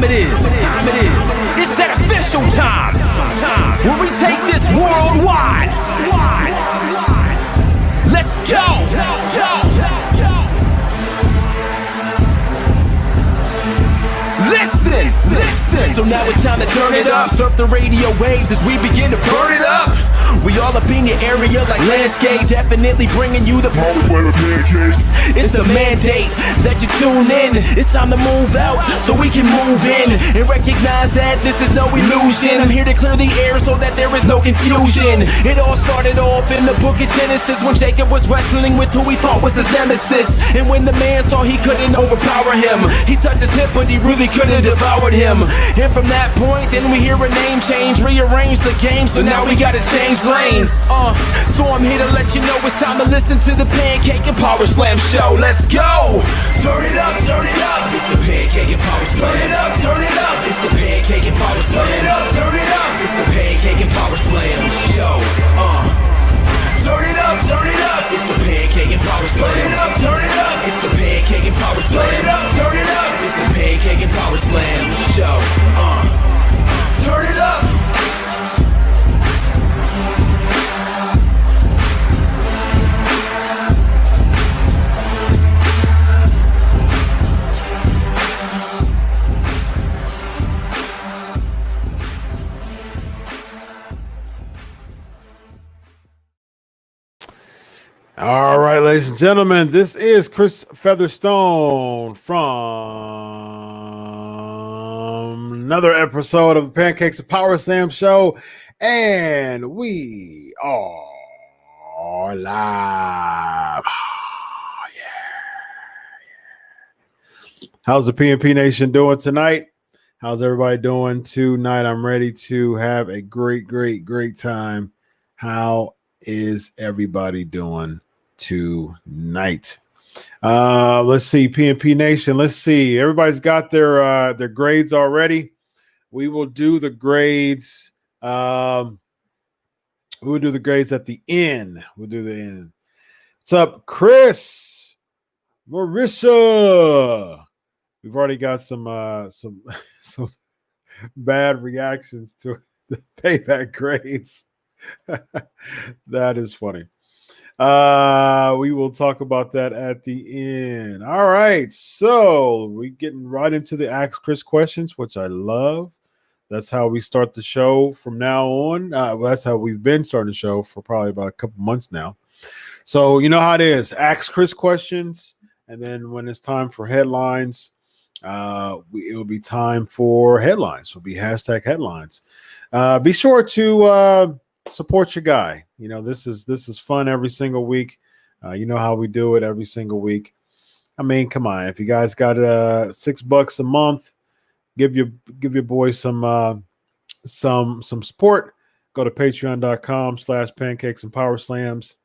time it is. It's that official time. When we take this worldwide. Let's go. Listen. So now it's time to turn it up. Surf the radio waves as we begin to burn it up. We all up in your area like landscape, definitely bringing you the pancakes. It's a mandate that you tune in. It's time to move out so we can move in and recognize that this is no illusion. I'm here to clear the air so that there is no confusion. It all started off in the book of Genesis when Jacob was wrestling with who he thought was his nemesis. And when the man saw he couldn't overpower him, he touched his hip but he really couldn't devour him. And from that point then we hear a name change, rearrange the game, so now we gotta change lanes. So I'm here to let you know it's time to listen to the Pancake and Powerslam show. Let's go! Turn it up, it's the Pancake and Powerslam. Turn it up, it's the Pancake and Powerslam. Turn it up, it's the Pancake and Powerslam show. Turn it up, it's the Pancake and Powerslam. Turn it up, it's the Pancake and Powerslam. Turn it up, it's the Pancake and Powerslam show. Turn it up. All right, ladies and gentlemen, this is Chris Featherstone from another episode of the Pancakes and Powerslam show, and we are live. Oh, yeah. How's the PNP Nation doing tonight? How's everybody doing tonight? I'm ready to have a great time. How is everybody doing tonight? Let's see, PNP Nation. Let's see. Everybody's got their grades already. We will do the grades. We'll do the grades at the end. We'll do the end. What's up, Chris? Marissa. We've already got some bad reactions to the Payback grades. That is funny. We will talk about that at the end. All right, so we're getting right into the Ask Chris questions, which I love. That's how we start the show from now on. That's how we've been starting the show for probably about a couple months now. So you know how it is. Ask Chris questions, and then when it's time for headlines, it'll be time for headlines. It'll be hashtag headlines. Be sure to support your guy. You know, this is fun every single week. You know how we do it every single week. I mean, come on. If you guys got $6 a month, give your boy some support. Go to patreon.com/pancakes and powerslams.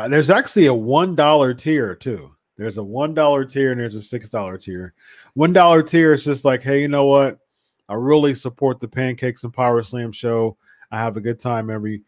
There's actually a $1 tier too. There's a $1 tier and there's a $6 tier. $1 tier is just like, hey, you know what? I really support the Pancakes and Powerslam show. I have a good time every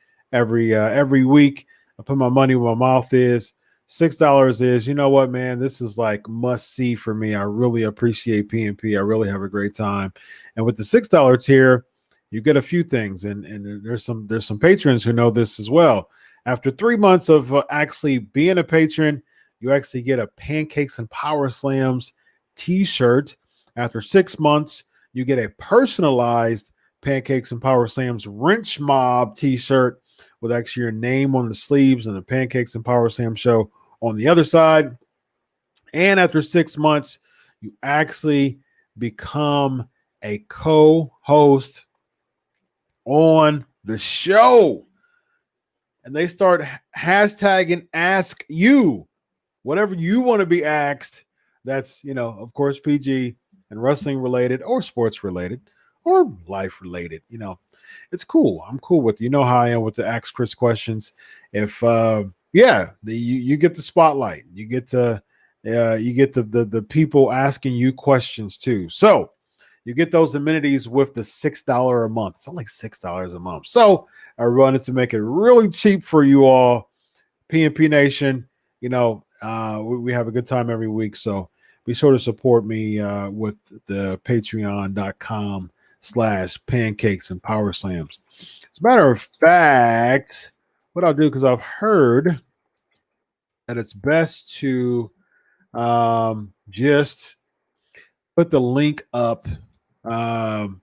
week. I put my money where my mouth is. $6 is, you know what, man? This is like must see for me. I really appreciate PNP. I really have a great time. And with the $6 tier, you get a few things, and there's some patrons who know this as well. After 3 months of actually being a patron, you actually get a Pancakes and Powerslams t-shirt. After 6 months, you get a personalized Pancakes and Powerslams Wrench Mob t-shirt with actually your name on the sleeves and the Pancakes and Powerslam show on the other side. And after 6 months, you actually become a co-host on the show. And they start hashtagging Ask You. Whatever you want to be asked, that's, you know, of course, PG and wrestling related or sports related or life related. You know, it's cool. I'm cool with, you know how I am with the Ask Chris questions. If you get the spotlight, you get the people asking you questions too. So you get those amenities with the $6 a month. It's only $6 a month. So I wanted to make it really cheap for you all, PNP Nation. You know, we have a good time every week. So be sure to support me with the patreon.com/pancakes and power slams. As a matter of fact, what I'll do, because I've heard that it's best to just put the link up on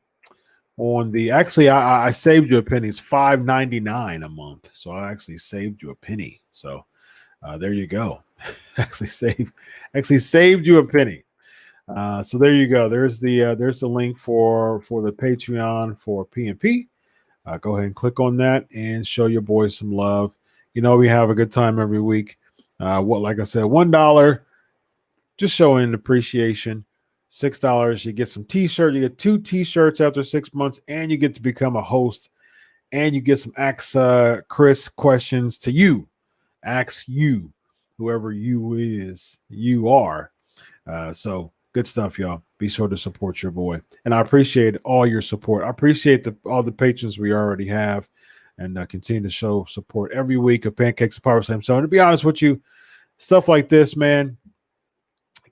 the, actually, I saved you a penny. It's $5.99 a month. So I actually saved you a penny. So there you go. actually saved you a penny. So there you go. There's the link for the Patreon for PNP. Go ahead and click on that and show your boys some love. You know, we have a good time every week. Like I said, $1, just showing appreciation. $6, you get some t-shirts. You get 2 t-shirts after 6 months, and you get to become a host, and you get some Ask Chris questions to you. Ask you, whoever you are. So good stuff, y'all. Be sure to support your boy. And I appreciate all your support. I appreciate all the patrons we already have, and continue to show support every week of Pancakes and Powerslams. So, to be honest with you, stuff like this, man,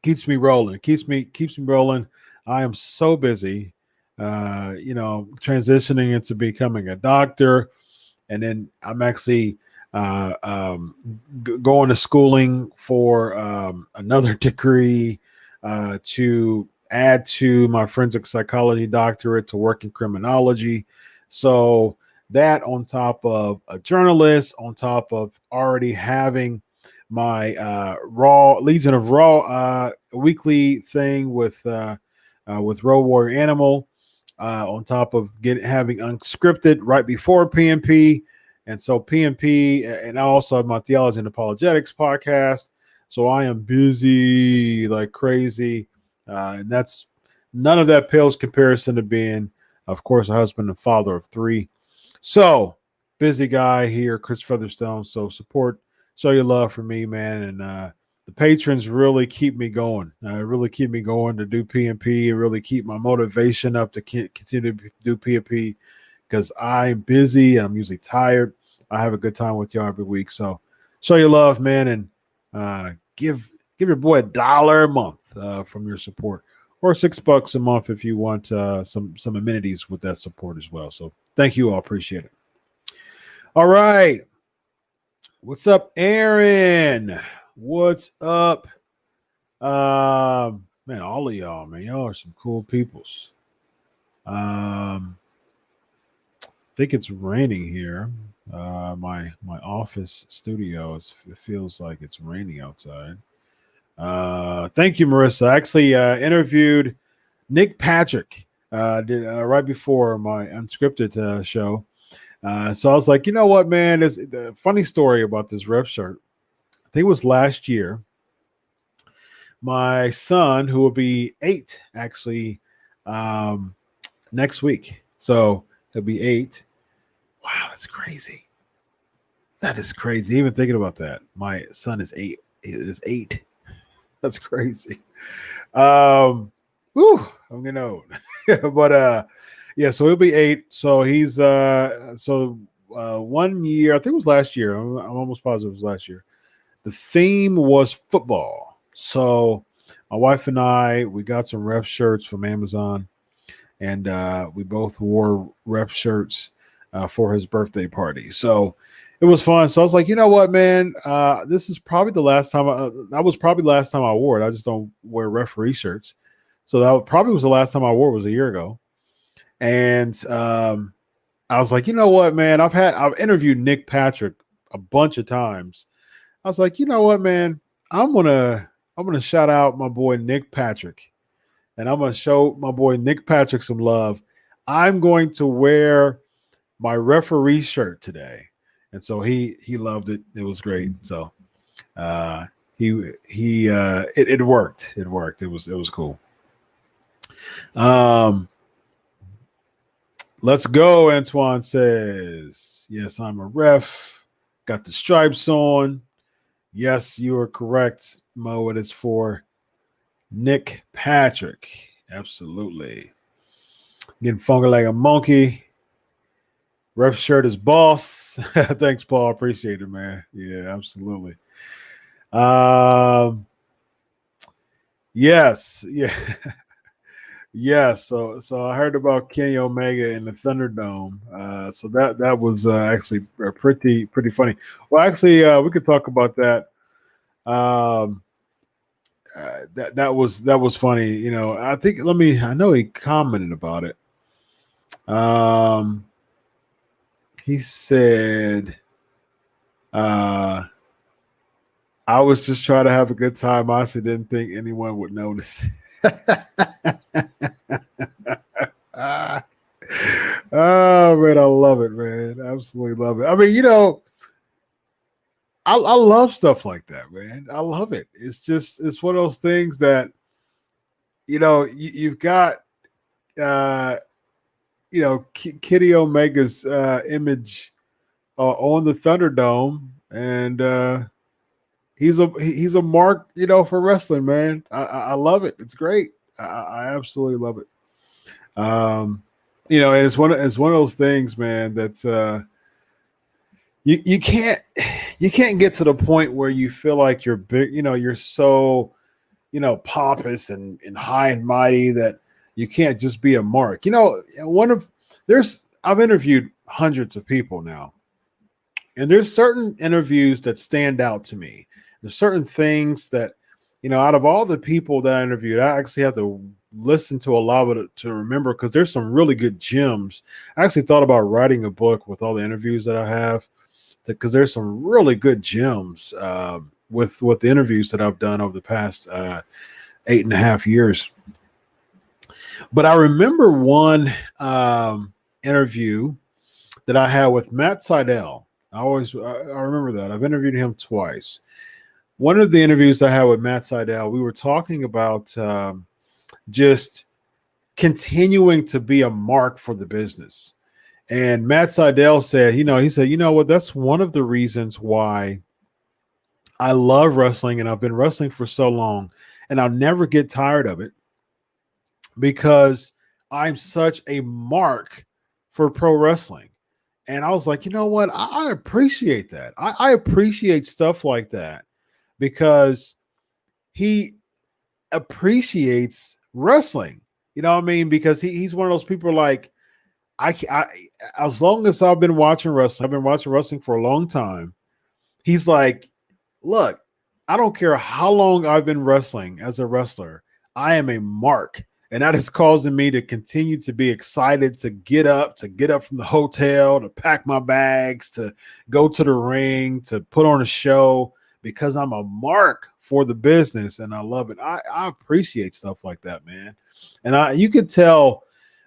keeps me rolling. It keeps me rolling. I am so busy, transitioning into becoming a doctor. And then I'm actually going to schooling for another degree to add to my forensic psychology doctorate to work in criminology. So that, on top of a journalist, on top of already having my Legion of Raw weekly thing with Road Warrior Animal, on top of having Unscripted right before PNP. And so PNP, and I also have my Theology and Apologetics podcast. So I am busy like crazy. And that's, none of that pales comparison to being, of course, a husband and father of 3. So busy guy here, Chris Featherstone. So show your love for me, man. And the patrons really keep me going. Really keep me going to do PNP, and really keep my motivation up to continue to do PNP, because I'm busy and I'm usually tired. I have a good time with y'all every week. So show your love, man, and give your boy $1 a month from your support, or $6 a month if you want some amenities with that support as well. So thank you all. Appreciate it. All right. What's up, Aaron? What's up? Man, all of y'all, man. Y'all are some cool peoples. I think it's raining here. My office studio, it feels like it's raining outside. Thank you, Marissa. I actually interviewed Nick Patrick right before my Unscripted show. So I was like, you know what, man? There's a funny story about this rep shirt. I think it was last year. My son, who will be 8, actually, next week. So he'll be 8. Wow, that's crazy. That is crazy. Even thinking about that. My son is 8. Is 8. That's crazy. I'm getting old. But yeah, so he'll be 8. So he's 1 year, I think it was last year. I'm almost positive it was last year. The theme was football. So my wife and I, we got some rep shirts from Amazon, and we both wore rep shirts for his birthday party. So it was fun. So I was like, you know what, man? This is probably the last time. That was probably the last time I wore it. I just don't wear referee shirts. So that probably was the last time I wore it, was a year ago. And I was like, you know what, man? I've interviewed Nick Patrick a bunch of times. I was like, you know what, man? I'm gonna shout out my boy Nick Patrick, and I'm gonna show my boy Nick Patrick some love. I'm going to wear my referee shirt today. And so he loved it. It was great. So it worked. It worked. It was cool. Let's go, Antoine says. Yes, I'm a ref. Got the stripes on. Yes, you are correct, Mo. It is for Nick Patrick. Absolutely. Getting funky like a monkey. Ref shirt is boss. Thanks, Paul. Appreciate it, man. Yeah, absolutely. Yes, yeah, yes. So I heard about Kenny Omega in the Thunderdome. So that was actually pretty funny. Well, actually, we could talk about that. Um, that was funny. You know, I think. I know he commented about it. Um, he said, uh, "I was just trying to have a good time. I honestly didn't think anyone would notice." Ah, oh man, I love it, man. Absolutely love it. I mean, I love stuff like that, man. I love it. It's one of those things that you've got uh Kitty Omega's image on the Thunderdome, and he's a mark, for wrestling, man. I love it. It's great. I absolutely love it. And it's one of those things, man. That's you can't get to the point where you feel like you're big. You're so pompous and high and mighty that you can't just be a mark. I've interviewed hundreds of people now, and there's certain interviews that stand out to me. There's certain things that, out of all the people that I interviewed, I actually have to listen to a lot of it to remember, because there's some really good gems. I actually thought about writing a book with all the interviews that I have, because there's some really good gems with the interviews that I've done over the past 8.5 years. But I remember one interview that I had with Matt Seidel. I remember that. I've interviewed him twice. One of the interviews I had with Matt Seidel, we were talking about just continuing to be a mark for the business. And Matt Seidel said, he said, that's one of the reasons why I love wrestling, and I've been wrestling for so long, and I'll never get tired of it, because I'm such a mark for pro wrestling. And I was like, you know what? I appreciate that. I appreciate stuff like that, because he appreciates wrestling. You know what I mean? Because he's one of those people like, I as long as I've been watching wrestling, I've been watching wrestling for a long time. He's like, look, I don't care how long I've been wrestling as a wrestler. I am a mark. And that is causing me to continue to be excited to get up from the hotel, to pack my bags, to go to the ring, to put on a show, because I'm a mark for the business, and I love it. I appreciate stuff like that, man. And you could tell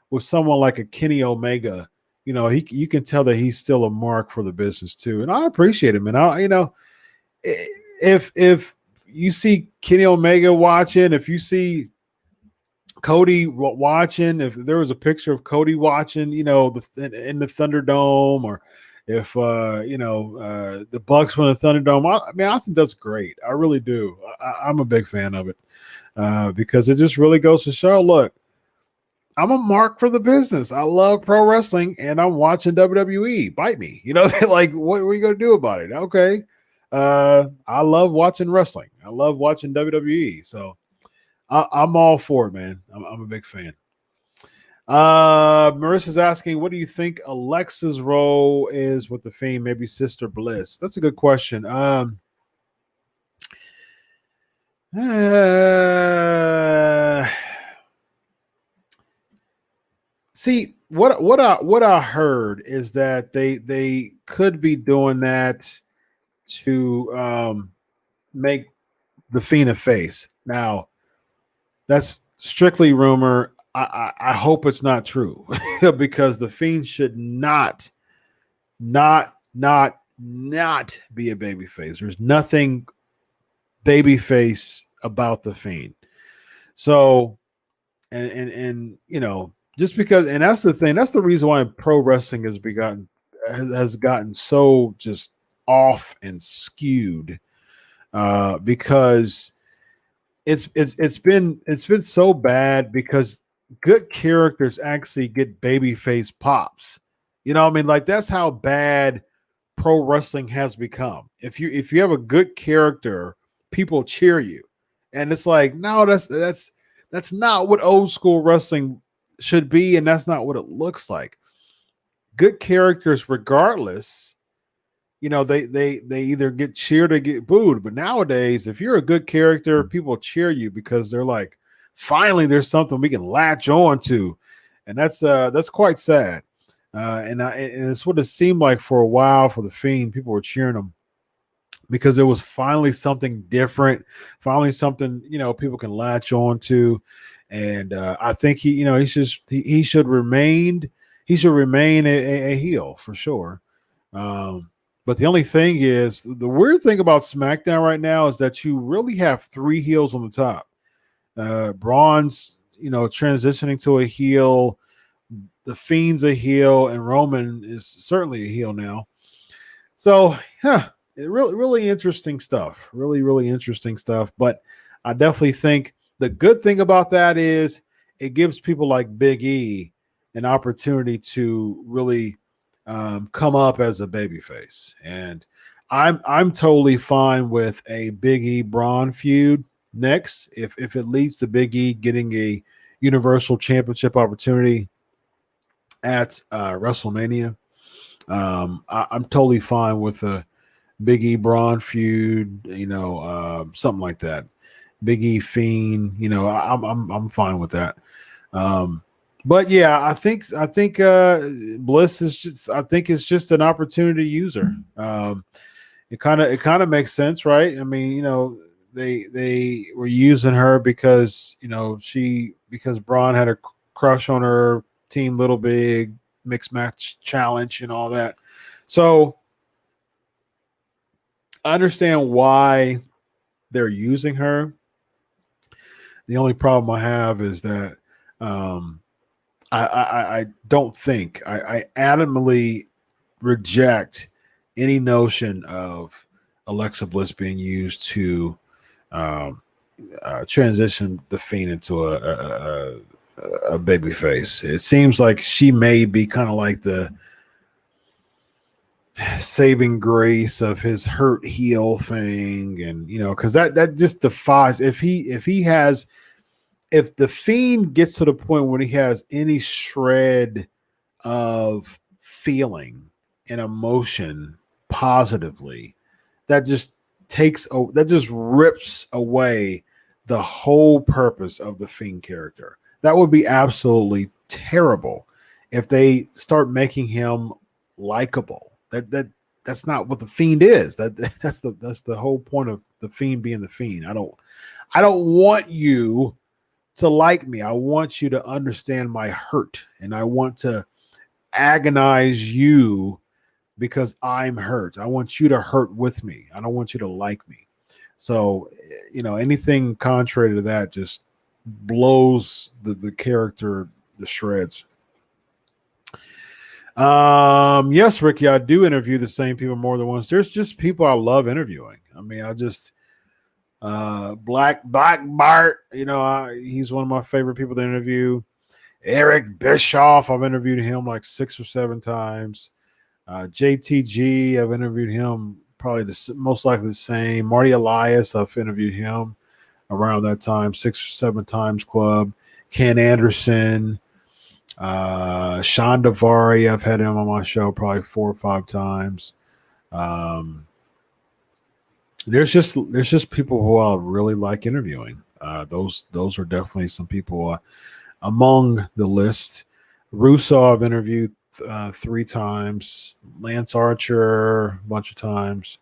with someone like a Kenny Omega, you can tell that he's still a mark for the business too. And I appreciate him. And if you see Kenny Omega watching, if you see Cody watching, if there was a picture of Cody watching, in the Thunderdome, or if the Bucks win the Thunderdome, I think that's great. I really do. I'm a big fan of it, because it just really goes to show, look, I'm a mark for the business. I love pro wrestling, and I'm watching WWE. Bite me. Like, what are you going to do about it? Okay. I love watching wrestling. I love watching WWE. So I'm all for it, man. I'm a big fan. Marissa's asking, what do you think Alexa's role is with the Fiend? Maybe Sister Bliss. That's a good question. See, what I heard is that they could be doing that to make the Fiend a face. Now, that's strictly rumor. I hope it's not true, because the Fiend should not be a babyface. There's nothing babyface about the Fiend. So, and just because, and that's the thing. That's the reason why pro wrestling has gotten so just off and skewed, because it's been so bad, because good characters actually get babyface pops. You know what I mean? Like, that's how bad pro wrestling has become. If you have a good character, people cheer you. And it's like, no, that's not what old school wrestling should be, and that's not what it looks like. Good characters, regardless, they either get cheered or get booed. But nowadays, if you're a good character, people cheer you because they're like, finally, there's something we can latch on to, and that's quite sad. And it's what it seemed like for a while for the Fiend. People were cheering him because it was finally something different, finally something people can latch on to. And I think he should remain a heel for sure. But the only thing is, the weird thing about SmackDown right now is that you really have three heels on the top. Braun's, transitioning to a heel. The Fiend's a heel, and Roman is certainly a heel now. So, really interesting stuff. Really, really interesting stuff. But I definitely think the good thing about that is it gives people like Big E an opportunity to really come up as a babyface. And I'm totally fine with a Big E Braun feud next if it leads to Big E getting a Universal Championship opportunity at WrestleMania. I'm totally fine with a Big E Braun feud, something like that. Big E Fiend, I'm fine with that. But yeah, I think Bliss is it's just an opportunity user. It kind of makes sense, right? I mean, they were using her because because Braun had a crush on her, Team Little Big mixed match challenge and all that. So I understand why they're using her. The only problem I have is that I don't think I adamantly reject any notion of Alexa Bliss being used to transition the Fiend into a baby face. It seems like she may be kind of like the saving grace of his hurt heel thing, and because that just defies if the Fiend gets to the point when he has any shred of feeling and emotion positively, that just rips away the whole purpose of the Fiend character. That would be absolutely terrible if they start making him likable. That's not what the Fiend is. That's the whole point of the Fiend being the Fiend. I don't want you to like me. I want you to understand my hurt, and I want to agonize you because I'm hurt. I want you to hurt with me. I don't want you to like me. So, anything contrary to that just blows the character to shreds. Yes, Ricky, I do interview the same people more than once. There's just people I love interviewing. I mean, Black Bart, he's one of my favorite people to interview. Eric Bischoff, I've interviewed him like 6 or 7 times. JTG, I've interviewed him probably most likely the same. Marty Elias, I've interviewed him around that time, 6 or 7 times club. Ken Anderson, Sean Davari, I've had him on my show probably 4 or 5 times. There's just people who I really like interviewing. Those are definitely some people among the list. Russo I've interviewed 3 times. Lance Archer a bunch of times.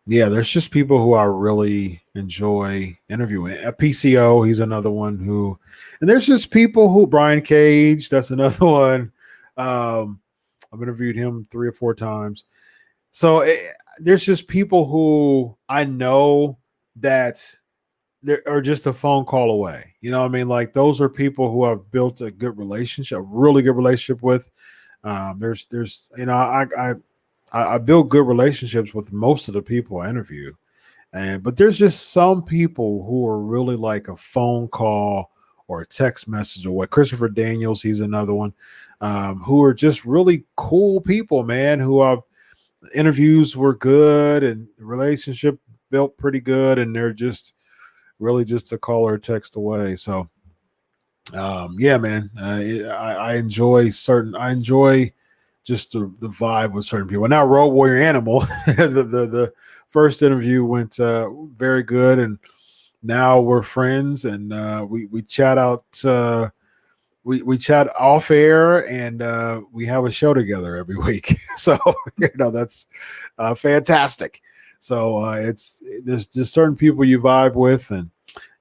There's just people who I really enjoy interviewing. PCO, he's another one who, and there's just people who, Brian Cage, that's another one. I've interviewed him 3 or 4 times. So there's just people who I know that they are just a phone call away. You know what I mean? Like those are people who I've built a good relationship, a really good relationship with. I build good relationships with most of the people I interview. But there's just some people who are really like a phone call or a text message away. Christopher Daniels, he's another one, who are just really cool people, man, who I've interviews were good and the relationship built pretty good, and they're just really just a call or text away. So, yeah, man, I enjoy just the vibe with certain people. Now, Road Warrior Animal, the first interview went very good, and now we're friends, and we chat out. We chat off air, and we have a show together every week. So that's fantastic. So there's just certain people you vibe with, and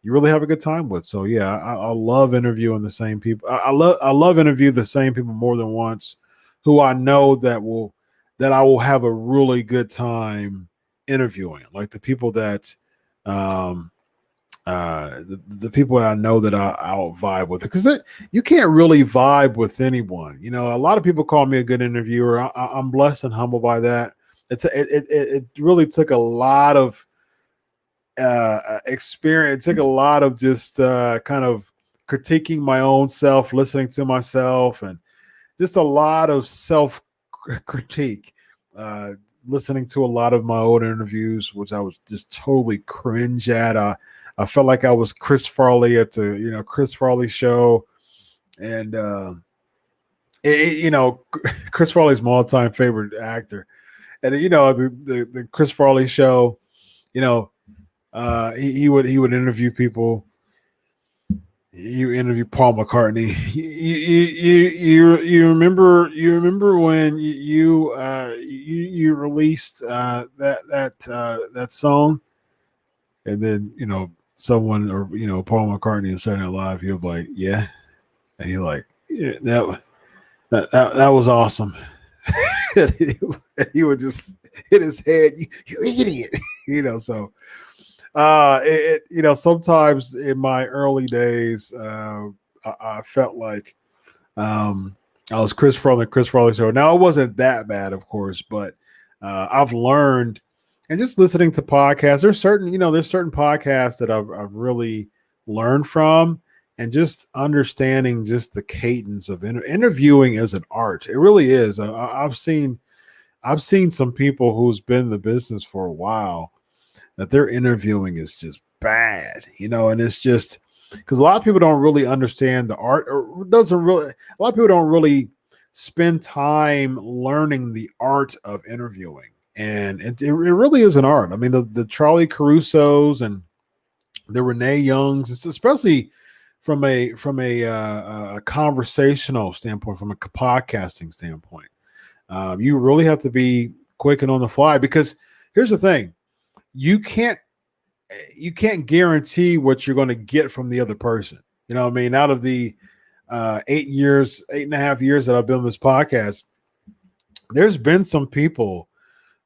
you really have a good time with. So yeah, I love interviewing the same people. I love interview the same people more than once, who I know that I will have a really good time interviewing. Like the people that the people that I know that I'll vibe with, because you can't really vibe with anyone. A lot of people call me a good interviewer. I'm blessed and humbled by that. It really took a lot of experience. It took a lot of just kind of critiquing my own self, listening to myself, and just a lot of self critique. Listening to a lot of my old interviews, which I was just totally cringe at. I felt like I was Chris Farley at the Chris Farley show, and Chris Farley's my all-time favorite actor, and the Chris Farley show, he would interview people. You interview Paul McCartney. You remember when you released that song, and then someone, or Paul McCartney and Saturday Night Live, he'll be like, yeah, and he's like, yeah, that was awesome. And he would just hit his head, you idiot, so. Sometimes in my early days, I felt like I was Chris Farley show. Now, it wasn't that bad, of course, but I've learned, and just listening to podcasts, there's certain podcasts that I've really learned from, and just understanding just the cadence of interviewing as an art. It really is. I've seen some people who's been in the business for a while, that their interviewing is just bad, and it's just because a lot of people don't really understand the art, or a lot of people don't really spend time learning the art of interviewing. And it really is an art. I mean, the Charlie Carusos and the Renee Youngs, it's especially from a conversational standpoint, from a podcasting standpoint, you really have to be quick and on the fly, because here's the thing. You can't guarantee what you're going to get from the other person. Out of the 8.5 years that I've been on this podcast, there's been some people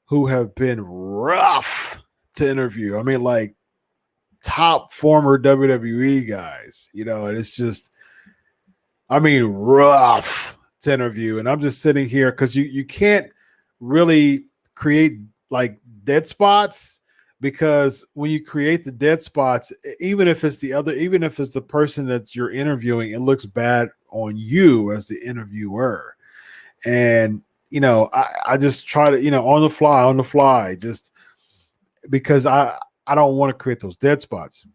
who have been rough to interview. Like top former WWE guys, and it's just, rough to interview. And I'm just sitting here because you can't really create like dead spots, because when you create the dead spots, even if it's the person that you're interviewing, it looks bad on you as the interviewer. And I just try to on the fly, just because I don't want to create those dead spots.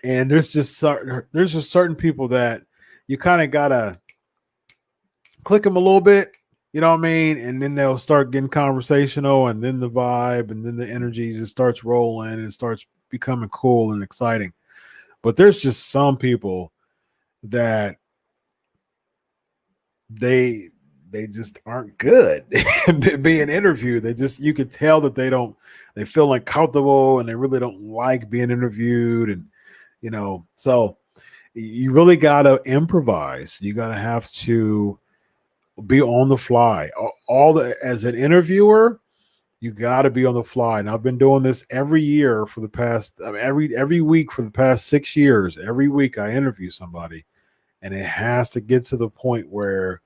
And there's just certain people that you kind of gotta click them a little bit. And then they'll start getting conversational, and then the vibe, and then the energy just starts rolling, and it starts becoming cool and exciting. But there's just some people that they just aren't good being interviewed. You could tell that they feel uncomfortable, and they really don't like being interviewed. And, so you really got to improvise. You got to have to be on the fly. As an interviewer, you got to be on the fly. And I've been doing this every year for the past, every week for the past 6 years. Every week I interview somebody, and it has to get to the point where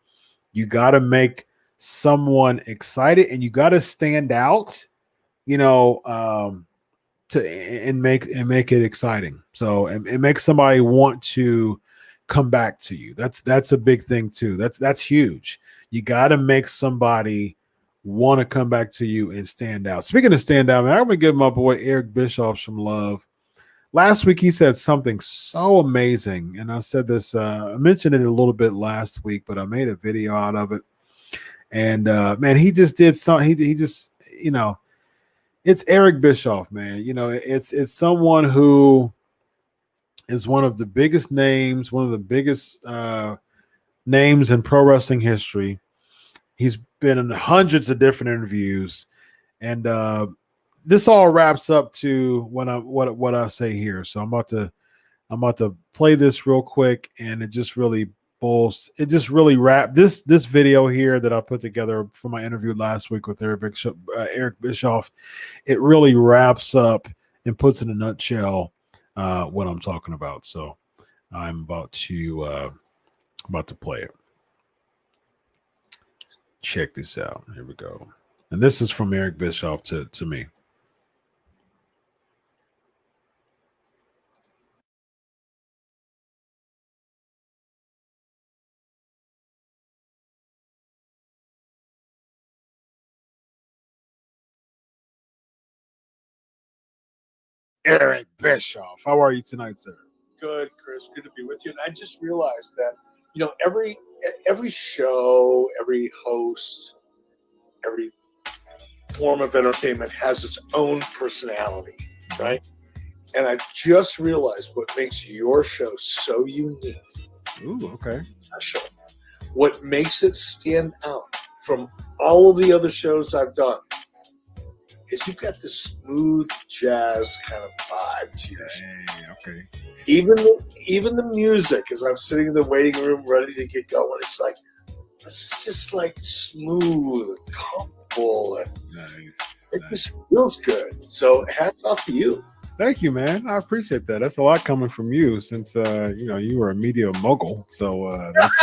you got to make someone excited, and you got to stand out, and make it exciting. So, and make somebody want to come back to you. That's a big thing too. That's huge. You got to make somebody want to come back to you and stand out. Speaking of stand out, man, I'm going to give my boy Eric Bischoff some love. Last week, he said something so amazing. And I said this, I mentioned it a little bit last week, but I made a video out of it. And man, he just did something. He just, it's Eric Bischoff, man. It's someone who is one of the biggest names, one of the biggest names in pro wrestling history. He's been in hundreds of different interviews, and this all wraps up to what I say here. So I'm about to play this real quick, and it just really wrapped this video here that I put together for my interview last week with Eric Bischoff. It really wraps up and puts in a nutshell what I'm talking about. So I'm about to play it. Check this out. Here we go. And this is from Eric Bischoff to me. Eric Bischoff, how are you tonight, sir? Good, Chris. Good to be with you. And I just realized that, every show, every host, every form of entertainment has its own personality, right? And I just realized what makes your show so unique. Ooh, okay. Special. What makes it stand out from all of the other shows I've done is you've got this smooth jazz kind of vibe to your show. Okay. Even the music, as I'm sitting in the waiting room ready to get going, it's like, this is just like smooth and comfortable, and it just feels good. So hats off to you. Thank you, man. I appreciate that. That's a lot coming from you, since you were a media mogul. So that's.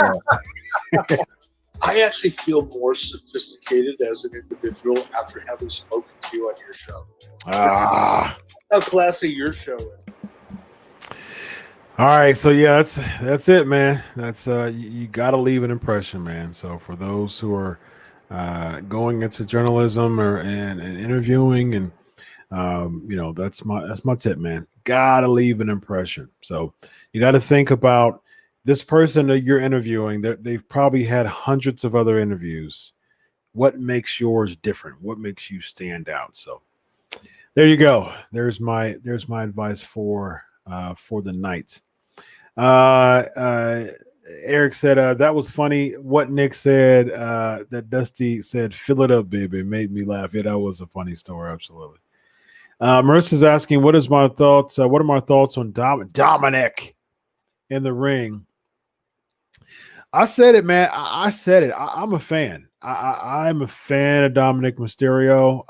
I actually feel more sophisticated as an individual after having spoken to you on your show. How classy your show is. All right, so yeah, that's it, man. That's you got to leave an impression, man. So for those who are going into journalism and interviewing, and that's my tip, man. Got to leave an impression. So you got to think about this person that you're interviewing. They've probably had hundreds of other interviews. What makes yours different? What makes you stand out? So there you go. There's my advice for the night. Eric said that was funny. What Nick said, that Dusty said, "Fill it up, baby," made me laugh. Yeah, that was a funny story. Absolutely. Marissa's asking, what are my thoughts on Dominic in the ring? I said it, man. I said it. I'm a fan. I'm a fan of Dominic Mysterio.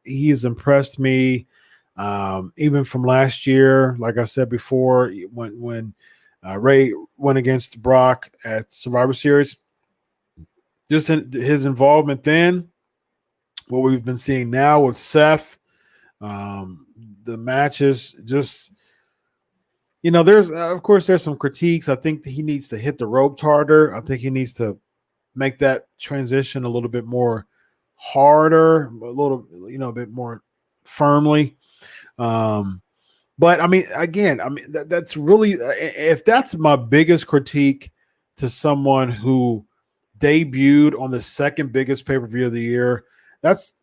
He's impressed me. Even from last year, like I said before, when Ray went against Brock at Survivor Series, just his involvement then, what we've been seeing now with Seth, the matches, just, there's of course there's some critiques. I think that he needs to hit the ropes harder. I think he needs to make that transition a little bit more harder, a bit more firmly. But I mean, again, that's really, if that's my biggest critique to someone who debuted on the second biggest pay-per-view of the year, that's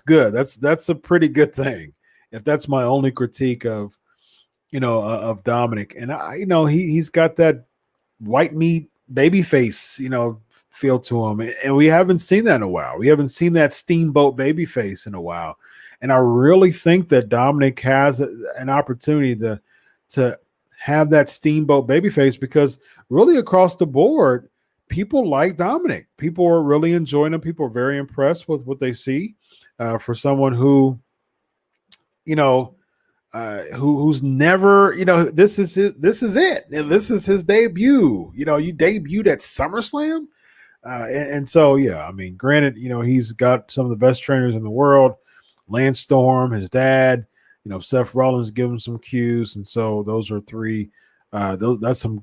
good. That's a pretty good thing. If that's my only critique of Dominic, and he's got that white meat baby face, feel to him, and we haven't seen that in a while. We haven't seen that steamboat baby face in a while. And I really think that Dominic has an opportunity to have that steamboat babyface, because really across the board, people like Dominic. People are really enjoying him. People are very impressed with what they see for someone who, who's never, this is it. And this is his debut. You debuted at SummerSlam. And so, yeah, I mean, granted, he's got some of the best trainers in the world. Lance Storm, his dad, Seth Rollins give him some cues. And so those are three, that's some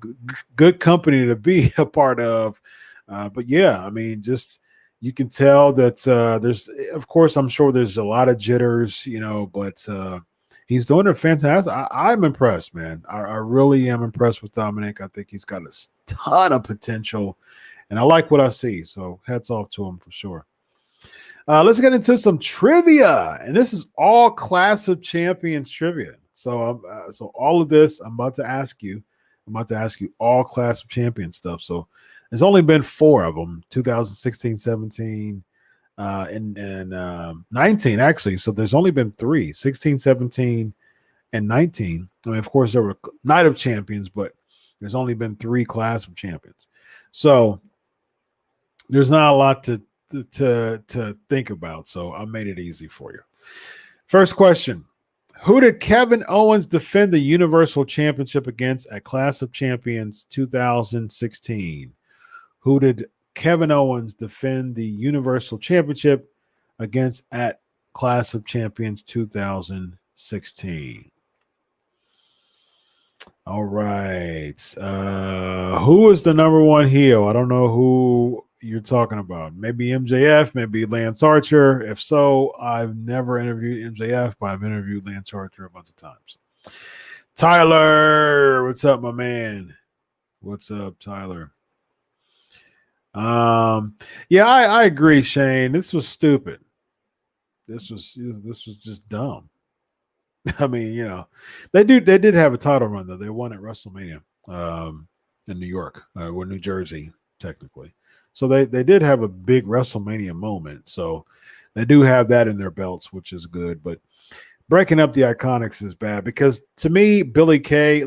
good company to be a part of. But yeah, I mean, just, You can tell that there's, of course, I'm sure there's a lot of jitters, but he's doing it fantastic. I'm impressed, man. I really am impressed with Dominic. I think he's got a ton of potential, and I like what I see. So hats off to him for sure. Let's get into some trivia, and this is all Class of Champions trivia. So, so all of this I'm about to ask you. I'm about to ask you all Class of Champions stuff. So there's only been 4 of them: 2016, 17, and 19 actually. So there's only been 3: 16, 17, and 19. I mean, of course, there were Night of Champions, but there's only been 3 Class of Champions. So there's not a lot to think about, so I made it easy for you. First question: who did Kevin Owens defend the Universal Championship against at Class of Champions 2016? Who did Kevin Owens defend the Universal Championship against at Class of Champions 2016? All right. Who is the number 1 heel? I don't know who you're talking about. Maybe MJF, maybe Lance Archer. If so, I've never interviewed MJF, but I've interviewed Lance Archer a bunch of times. Tyler, what's up, my man? What's up, Tyler? Yeah, I agree, Shane. This was stupid. This was just dumb. I mean, they did have a title run though. They won at WrestleMania in New York or New Jersey, technically. So they did have a big WrestleMania moment. So they do have that in their belts, which is good. But breaking up the Iconics is bad because to me, Billy Kay,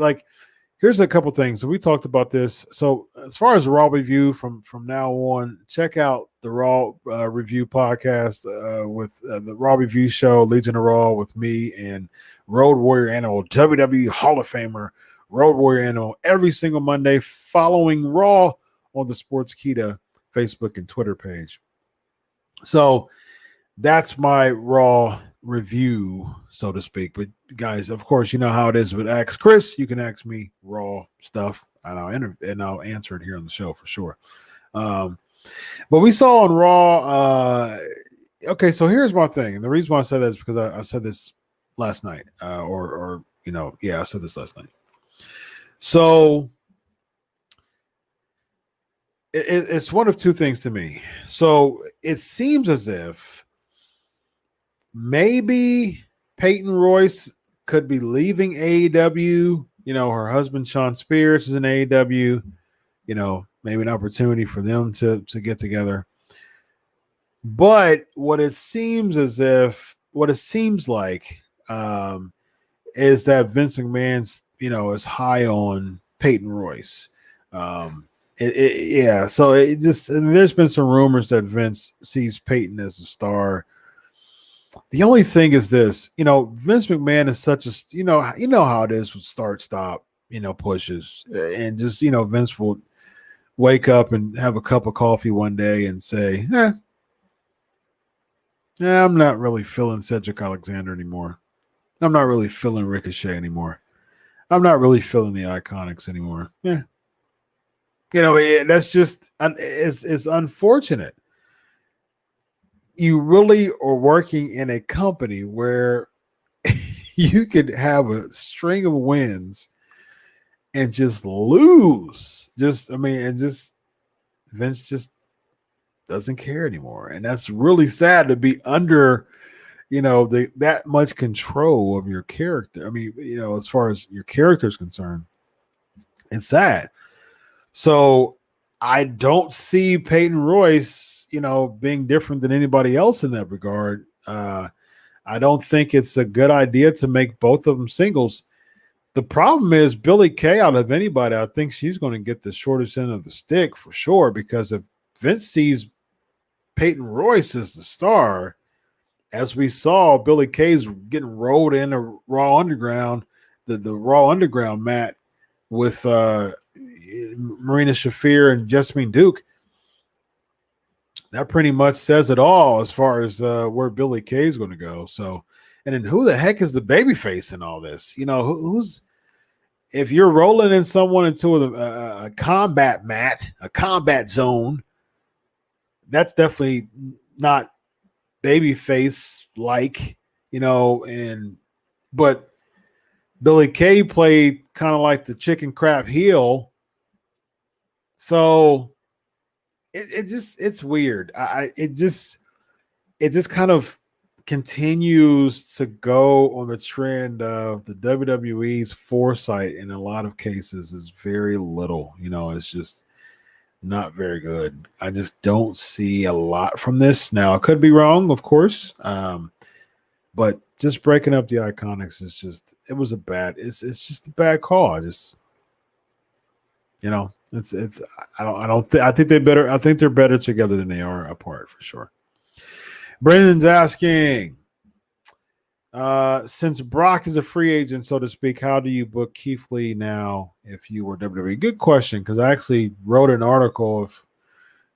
here's a couple things. So we talked about this. So as far as the Raw review from now on, check out the Raw review podcast with the Raw review show, Legion of Raw, with me and Road Warrior Animal, WWE Hall of Famer Road Warrior Animal, every single Monday following Raw on the Sportskeeda Facebook and Twitter page. So that's my Raw review, so to speak. But guys, of course, you know how it is with Ask Chris. You can ask me Raw stuff, and I'll answer it here on the show for sure. But we saw on Raw. Okay, so here's my thing, and the reason why I said that is because I said this last night, I said this last night. So it's one of two things to me. So it seems as if maybe Peyton Royce could be leaving AEW. Her husband, Sean Spears, is in AEW. Maybe an opportunity for them to get together. But what it seems like is that Vince McMahon's, is high on Peyton Royce. So there's been some rumors that Vince sees Peyton as a star. The only thing is this, Vince McMahon is such a, how it is with start, stop, pushes, and just, Vince will wake up and have a cup of coffee one day and say, I'm not really feeling Cedric Alexander anymore. I'm not really feeling Ricochet anymore. I'm not really feeling the Iconics anymore. Yeah. That's just, it's unfortunate. You really are working in a company where you could have a string of wins and just lose. Vince just doesn't care anymore. And that's really sad to be under, that much control of your character. As far as your character is concerned, it's sad. So I don't see Peyton Royce, being different than anybody else in that regard. I don't think it's a good idea to make both of them singles. The problem is Billy Kay, out of anybody, I think she's going to get the shortest end of the stick for sure, because if Vince sees Peyton Royce as the star, as we saw, Billy Kay's getting rolled into Raw Underground, the Raw Underground mat with Marina Shafir and Jasmine Duke. That pretty much says it all as far as where Billy Kay is going to go. So, and then who the heck is the babyface in all this? Who's if you're rolling in someone into a combat mat, a combat zone, that's definitely not babyface like, but Billy Kay played kind of like the chicken crap heel. So it's weird. It just kind of continues to go on the trend of the WWE's foresight in a lot of cases is very little. It's just not very good. I just don't see a lot from this. Now, I could be wrong, of course. But just breaking up the Iconics is just it's just a bad call. I think they're better together than they are apart for sure. Brendan's asking, since Brock is a free agent, so to speak, how do you book Keith Lee now if you were WWE? Good question, because I actually wrote an article if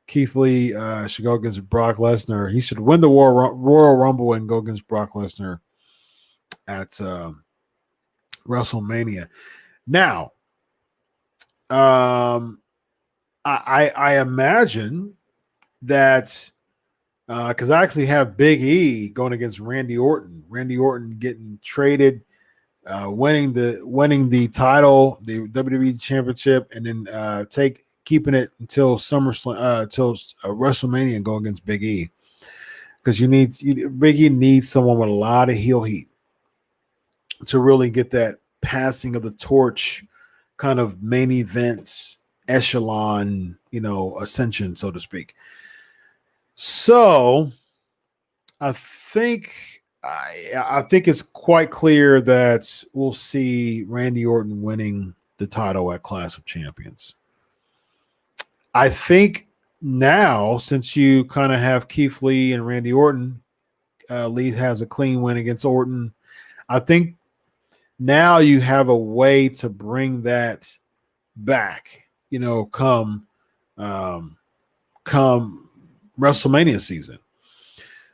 Keith Lee should go against Brock Lesnar. He should win the Royal Rumble and go against Brock Lesnar at WrestleMania. Now, I imagine that because I actually have Big E going against Randy Orton. Randy Orton getting traded, winning the title, the WWE Championship, and then keeping it until SummerSlam, till WrestleMania, and go against Big E. Because Big E needs someone with a lot of heel heat to really get that passing of the torch, kind of main event echelon, ascension, so to speak. So I think it's quite clear that we'll see Randy Orton winning the title at Clash of Champions. I think now, since you kind of have Keith Lee and Randy Orton, Lee has a clean win against Orton. I think now you have a way to bring that back, come WrestleMania season.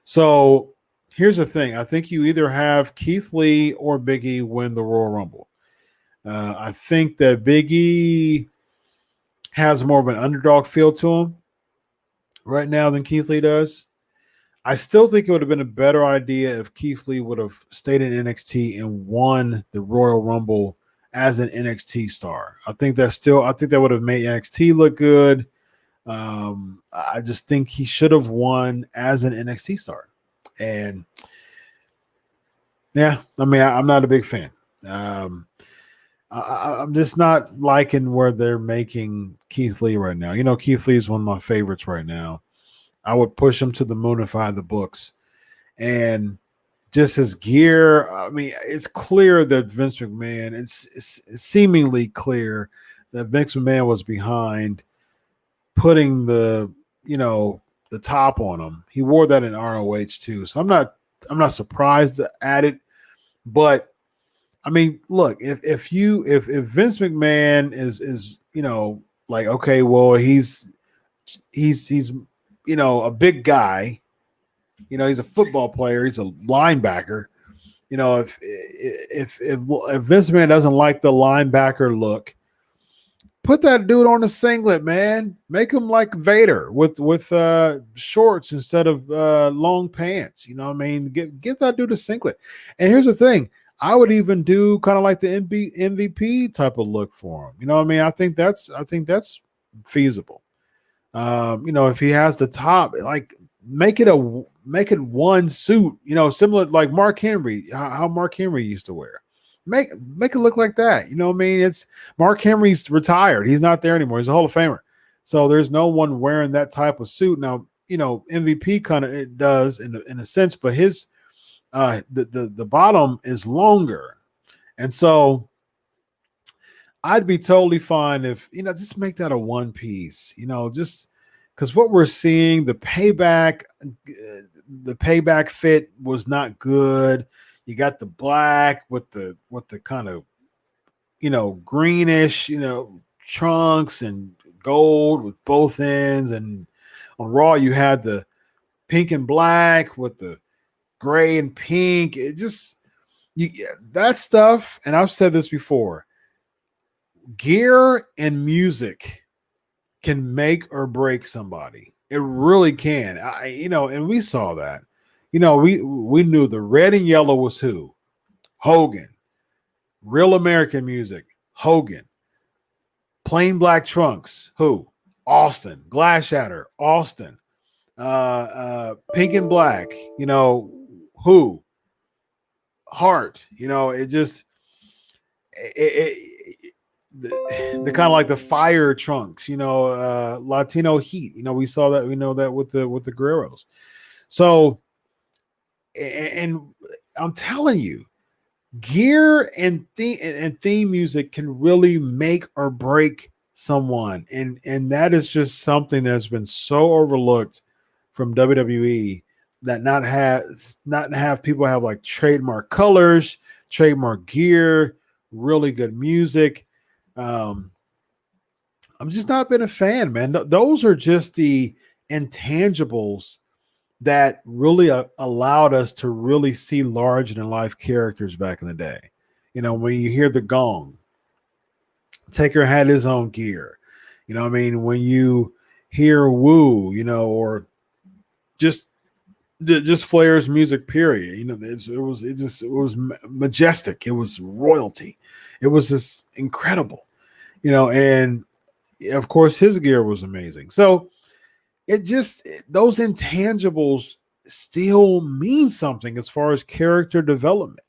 So here's the thing. I think you either have Keith Lee or Big E win the Royal Rumble. I think that Big E has more of an underdog feel to him right now than Keith Lee does. I still think it would have been a better idea if Keith Lee would have stayed in NXT and won the Royal Rumble as an NXT star. I think that would have made NXT look good. I just think he should have won as an NXT star. And yeah, I'm not a big fan. I'm just not liking where they're making Keith Lee right now. Keith Lee is one of my favorites right now. I would push him to the moon if I had the books. And just his gear, it's clear that Vince McMahon, it's seemingly clear that Vince McMahon was behind putting the top on him. He wore that in ROH too. So I'm not surprised at it. But look, if Vince McMahon is like, okay, well, he's a big guy, he's a football player, he's a linebacker. If Vince McMahon doesn't like the linebacker look, put that dude on a singlet, man. Make him like Vader with shorts instead of long pants. Give that dude a singlet. And here's the thing. I would even do kind of like the MVP type of look for him. I think that's feasible. If he has the top, like make it one suit, similar like Mark Henry, how Mark Henry used to wear. Make it look like that. It's Mark Henry's retired. He's not there anymore. He's a Hall of Famer. So there's no one wearing that type of suit. Now, MVP kind of it does in a sense, but his the bottom is longer. And so I'd be totally fine if, just make that a one piece, just because what we're seeing, the payback fit was not good. You got the black with the kind of, greenish, trunks and gold with both ends. And on Raw, you had the pink and black with the gray and pink. It just, that stuff. And I've said this before, gear and music can make or break somebody. It really can. And we saw that. We knew the red and yellow was who? Hogan. Real American Music, Hogan. Plain Black Trunks, who? Austin. Glass Shatter, Austin. Pink and Black, who? Heart. It just the kind of like the fire trunks, Latino Heat. We saw that. We know that with the Guerreros. So, and I'm telling you, gear and theme music can really make or break someone, and that is just something that's been so overlooked from WWE, that not have people have like trademark colors, trademark gear, really good music. I'm just not been a fan, man. Those are just the intangibles that really allowed us to really see larger than life characters back in the day. When you hear the gong, Taker had his own gear. When you hear Woo, or just Flair's music, period. It was majestic. It was royalty. It was just incredible. And of course his gear was amazing. So those intangibles still mean something as far as character development.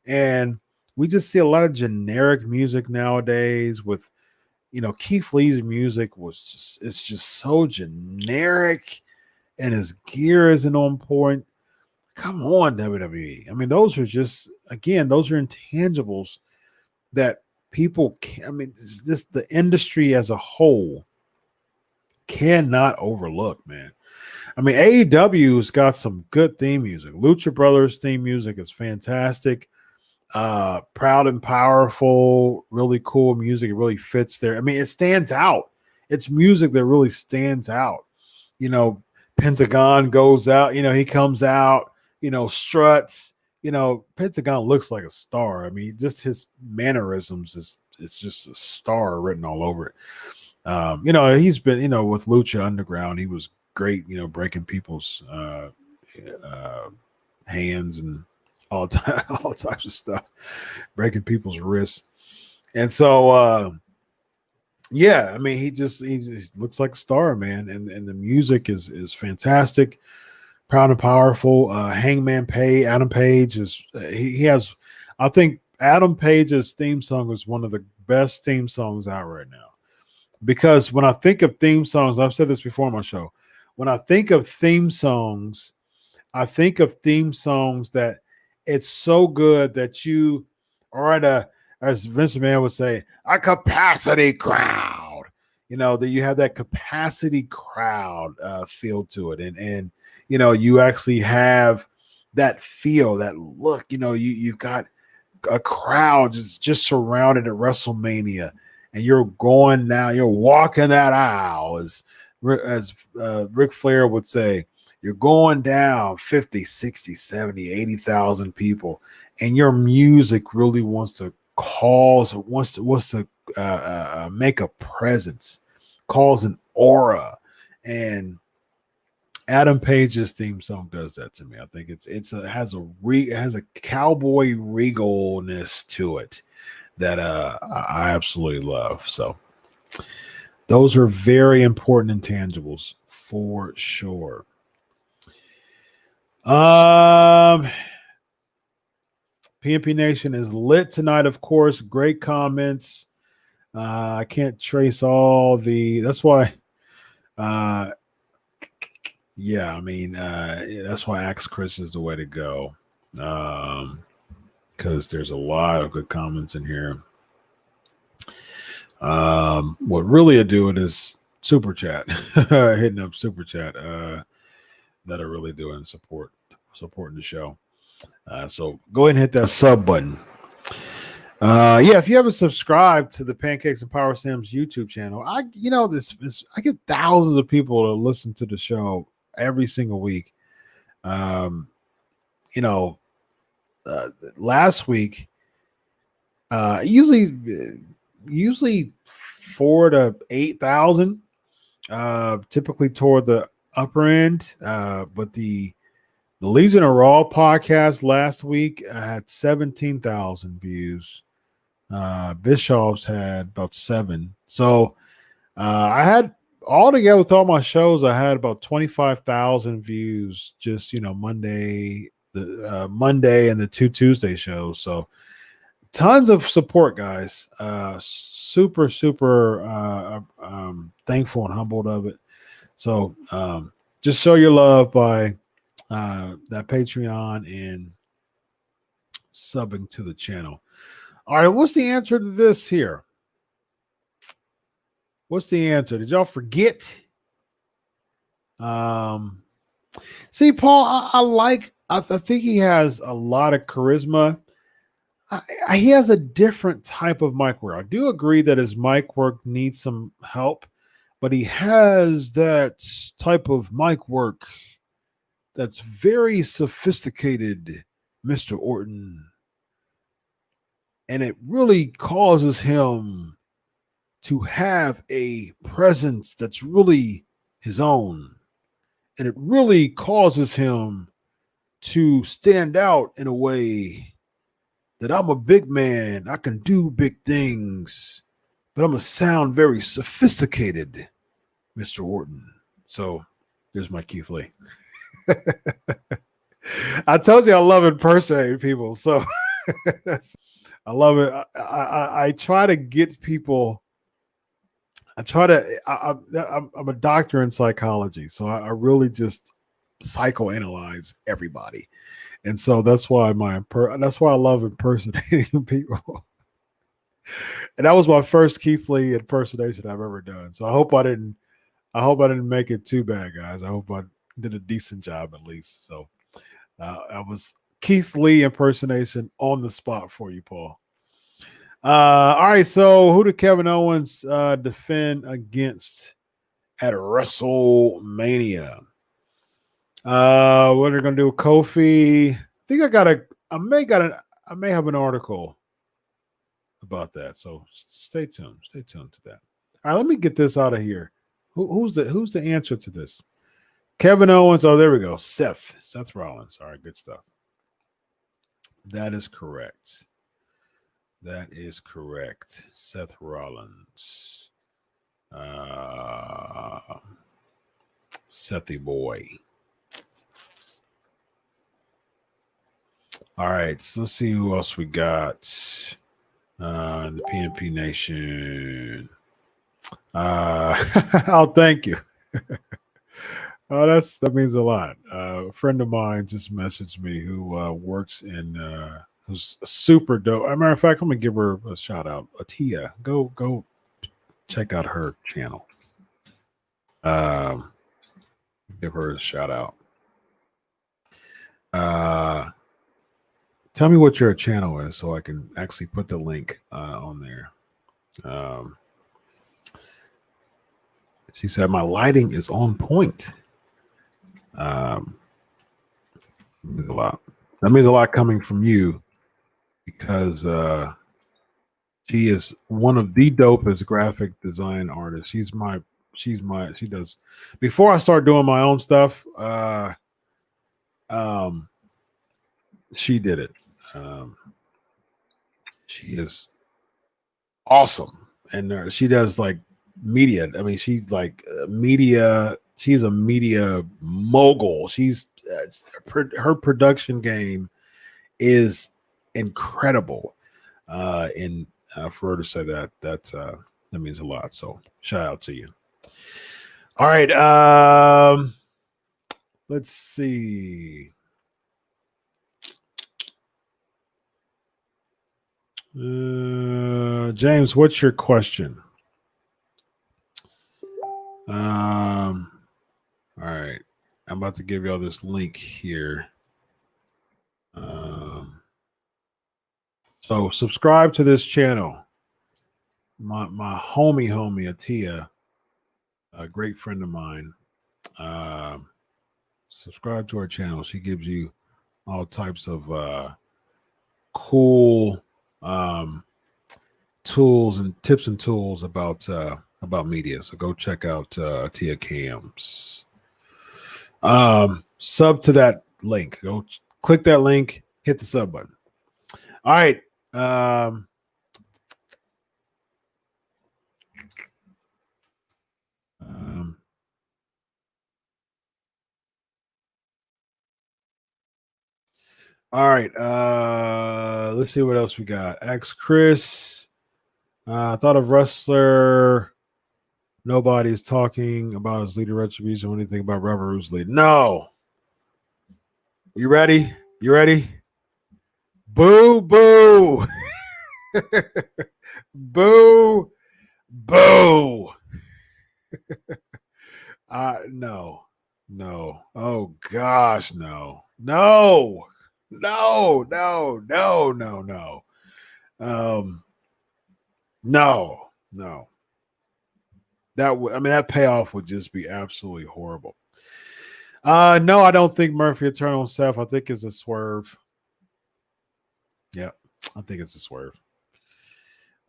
And we just see a lot of generic music nowadays with, Keith Lee's music it's just so generic, and his gear isn't on point. Come on, WWE. Those are those are intangibles that people just the industry as a whole cannot overlook, man. AEW's got some good theme music. Lucha Brothers theme music is fantastic. Proud and Powerful, really cool music. It really fits there. It stands out. It's music that really stands out. Pentagon goes out, he comes out, struts, Pentagon looks like a star. Just his mannerisms it's just a star written all over it. He's been, with Lucha Underground, he was great, breaking people's hands and all types of stuff, breaking people's wrists. And so, he just looks like a star, man. And the music is fantastic. Proud and Powerful. Hangman Page, Adam Page he has, I think Adam Page's theme song is one of the best theme songs out right now. Because when I think of theme songs, I've said this before on my show, when I think of theme songs, I think of theme songs that it's so good that you are at as Vince McMahon would say, a capacity crowd. That you have that capacity crowd feel to it. And you actually have that feel, that look, you've got a crowd just surrounded at WrestleMania. And you're walking that aisle, as Ric Flair would say, you're going down 50, 60, 70, 80,000 people. And your music really wants to make a presence, calls an aura. And Adam Page's theme song does that to me. I think it has a cowboy regalness to it that I absolutely love. So those are very important intangibles for sure. PNP Nation is lit tonight, of course. Great comments. I can't trace all that's why that's why Axe Chris is the way to go. Because there's a lot of good comments in here. What really I do it is super chat, hitting up super chat that are really doing supporting the show. So go ahead and hit that sub button. If you haven't subscribed to the Pancakes and Powerslams YouTube channel, I get thousands of people to listen to the show every single week. Last week, usually 4,000 to 8,000, typically toward the upper end. But the Legion of Raw podcast last week had 17,000 views. Bischoff's had about 7. So I had all together with all my shows, I had about 25,000 views. Just Monday and the 2 Tuesday shows. So tons of support, guys. Super thankful and humbled of it. So just show your love by that Patreon and subbing to the channel. All right, what's the answer to this here? What's the answer? Did y'all forget? See, Paul, I think he has a lot of charisma. He has a different type of mic work. I do agree that his mic work needs some help, but he has that type of mic work that's very sophisticated, Mr. Orton. And it really causes him to have a presence that's really his own. And it really causes him to stand out in a way that I'm a big man. I can do big things, but I'm going to sound very sophisticated, Mr. Orton. So there's my Keith Lee. I told you I love impersonating people. So I love it. I try to get people. I'm a doctor in psychology, so I really just psychoanalyze everybody, and so that's why I love impersonating people. And that was my first Keith Lee impersonation I've ever done. So I hope I didn't make it too bad, guys. I hope I did a decent job at least. So I was Keith Lee impersonation on the spot for you, Paul. All right, so who did Kevin Owens defend against at WrestleMania? What are they gonna do? Kofi. I think I may have an article about that. So stay tuned. Stay tuned to that. All right, let me get this out of here. Who's the answer to this? Kevin Owens. Oh, there we go. Seth Rollins. All right, good stuff. That is correct. That is correct. Seth Rollins. Sethy boy. All right, so let's see who else we got. The PNP Nation. Oh, thank you. Oh, that means a lot. A friend of mine just messaged me who works in who's super dope. As a matter of fact, I'm gonna give her a shout out. Atia, go check out her channel. Give her a shout out. Tell me what your channel is so I can actually put the link on there. She said my lighting is on point. That means a lot. That means a lot coming from you, because she is one of the dopest graphic design artists. She does. Before I start doing my own stuff, she did it. She is awesome, and she does like media. I mean, she's like media. She's a media mogul. She's her production game is incredible, and for her to say that means a lot. So shout out to you. All right, let's see. James, what's your question? All right, I'm about to give y'all this link here. So subscribe to this channel. My homie Atia, a great friend of mine. Subscribe to our channel. She gives you all types of cool tools and tips and tools about media. So go check out Tia Cams. Sub to that link. Go click that link, hit the sub button. All right. All right. Let's see what else we got. X Chris. Thought of wrestler. Nobody's talking about his leader retribution or anything about Robert Roose's lead. No. You ready? You ready? Boo, boo. Boo, boo. No. Oh gosh, no. No. No. No. That payoff would just be absolutely horrible. No, I don't think Murphy will turn on Seth. I think it's a swerve. Yeah, I think it's a swerve.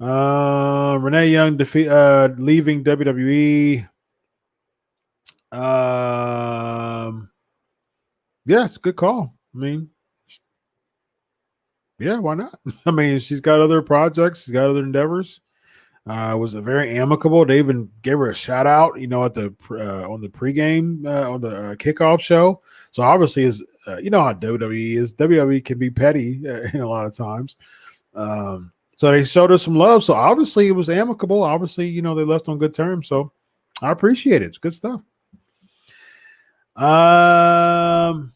Renee Young leaving WWE. Yeah, it's a good call. I mean, yeah, why not? I mean, she's got other projects, she's got other endeavors. Was very amicable. They even gave her a shout out, at the on the pregame on the kickoff show. So obviously, is you know how WWE is. WWE can be petty a lot of times. So they showed her some love. So obviously, it was amicable. Obviously, they left on good terms. So I appreciate it. It's good stuff. The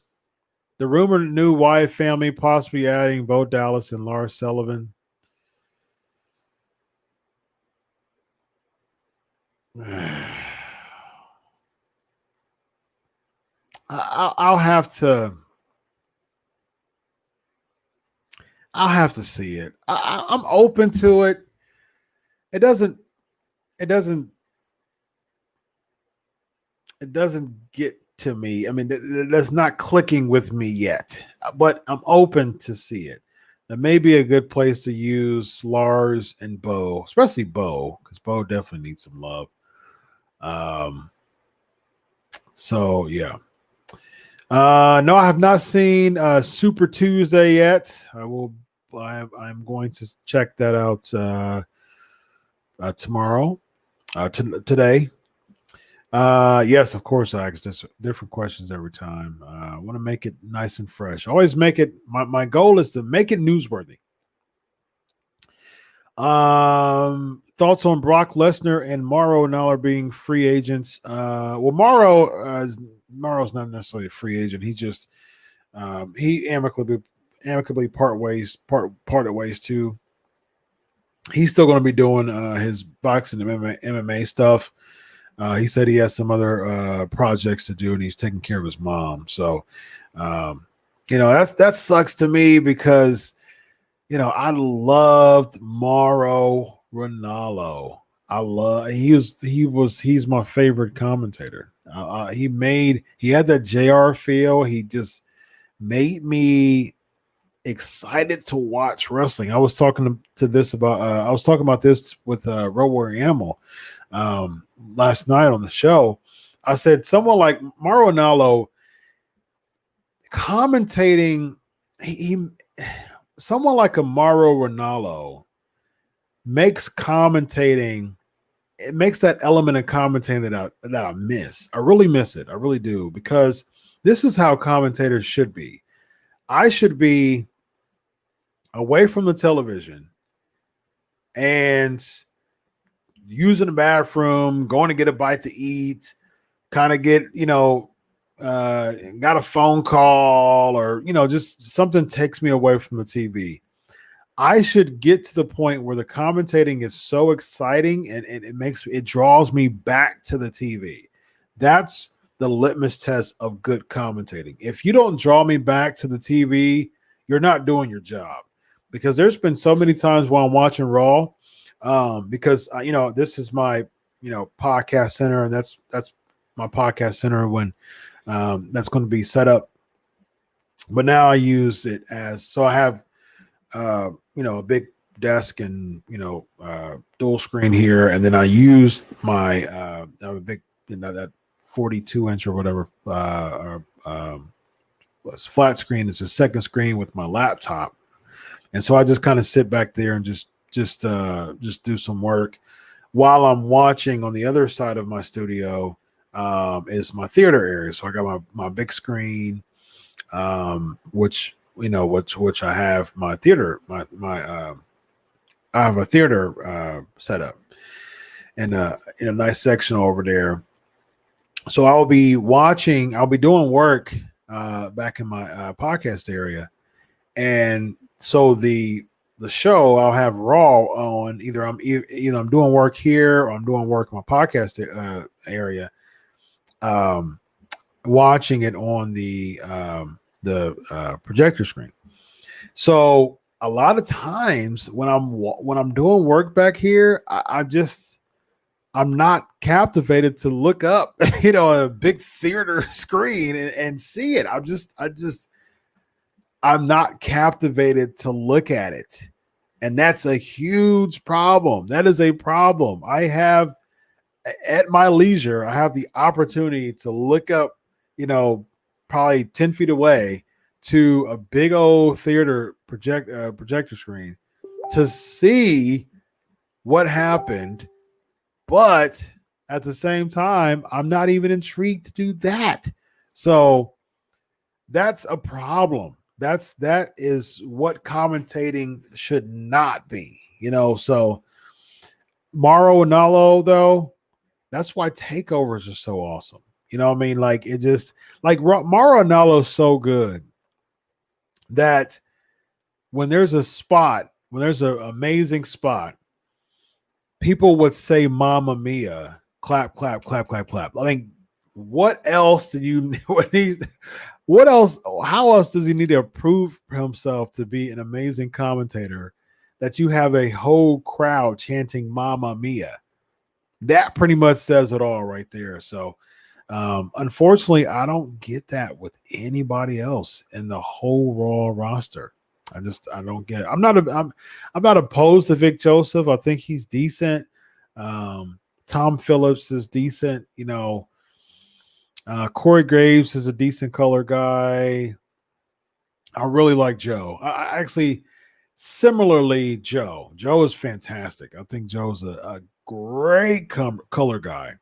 rumored new Wyatt family possibly adding Bo Dallas and Lars Sullivan. I'll have to see it. I'm open to it. It doesn't get to me. I mean, that's not clicking with me yet, but I'm open to see it. That may be a good place to use Lars and Bo, especially Bo, because Bo definitely needs some love. So yeah. No, I have not seen Super Tuesday yet. I'm going to check that out tomorrow. Today. Yes, of course. I ask different questions every time. I want to make it nice and fresh. Always make it. My goal is to make it newsworthy. Thoughts on Brock Lesnar and Mauro now are being free agents. Well, Mauro's not necessarily a free agent. He just he amicably parted ways too. He's still going to be doing his boxing and MMA stuff. He said he has some other projects to do, and he's taking care of his mom. So, that sucks to me because, I loved Mauro Ranallo. He's my favorite commentator. He had that JR feel. He just made me excited to watch wrestling. I was talking about this with Road Warrior Animal last night on the show. I said someone like Mauro Ranallo commentating, someone like a Mauro Ranallo makes commentating. It makes that element of commentating that I miss. I really miss it. I really do, because this is how commentators should be. I should be away from the television and using the bathroom, going to get a bite to eat, kind of get, got a phone call or, just something takes me away from the TV. I should get to the point where the commentating is so exciting and it draws me back to the TV. That's the litmus test of good commentating. If you don't draw me back to the TV, you're not doing your job. Because there's been so many times while I'm watching Raw, because this is my podcast center, and that's my podcast center when that's going to be set up. But now I use it so I have a big desk and dual screen here, and then I use my I have a big that 42-inch or whatever flat screen. It's a second screen with my laptop, and so I just kind of sit back there and just do some work while I'm watching. On the other side of my studio is my theater area. So I got my big screen, which I have my theater, I have a theater set up in a nice section over there. So I'll be doing work back in my podcast area. And so the show, I'll have Raw on. Either I'm doing work here or I'm doing work in my podcast area, watching it on the projector screen. So a lot of times when I'm doing work back here, I'm not captivated to look up, a big theater screen and see it. I'm not captivated to look at it. And that's a huge problem. That is a problem. I have, at my leisure, I have the opportunity to look up, probably 10 feet away to a big old theater projector screen to see what happened. But at the same time, I'm not even intrigued to do that. So that's a problem. That is what commentating should not be, So Mauro Ranallo, though, that's why takeovers are so awesome. You know what I mean? Like Mauro Ranallo is so good that when there's an amazing spot, people would say "Mamma Mia," clap, clap, clap, clap, clap. I mean, what else do you? What else? How else does he need to prove himself to be an amazing commentator that you have a whole crowd chanting "Mamma Mia"? That pretty much says it all right there. So, unfortunately, I don't get that with anybody else in the whole Raw roster. I don't get it. I'm not opposed to Vic Joseph. I think he's decent. Tom Phillips is decent. Corey Graves is a decent color guy. I really like Joe. I actually, similarly, Joe is fantastic. I think Joe's a great color guy.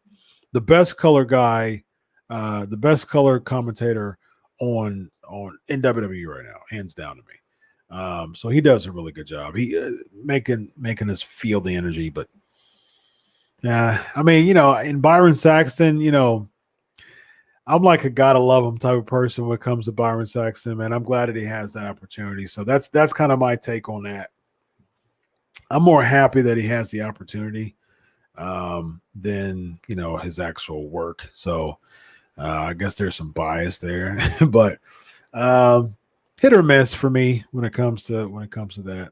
The best color guy, the best color commentator in WWE right now, hands down to me. So he does a really good job. He making us feel the energy, but I mean, in Byron Saxton, I'm like a gotta love him type of person when it comes to Byron Saxton, man. I'm glad that he has that opportunity. So that's kind of my take on that. I'm more happy that he has the opportunity than his actual work. So I guess there's some bias there, but hit or miss for me when it comes to that.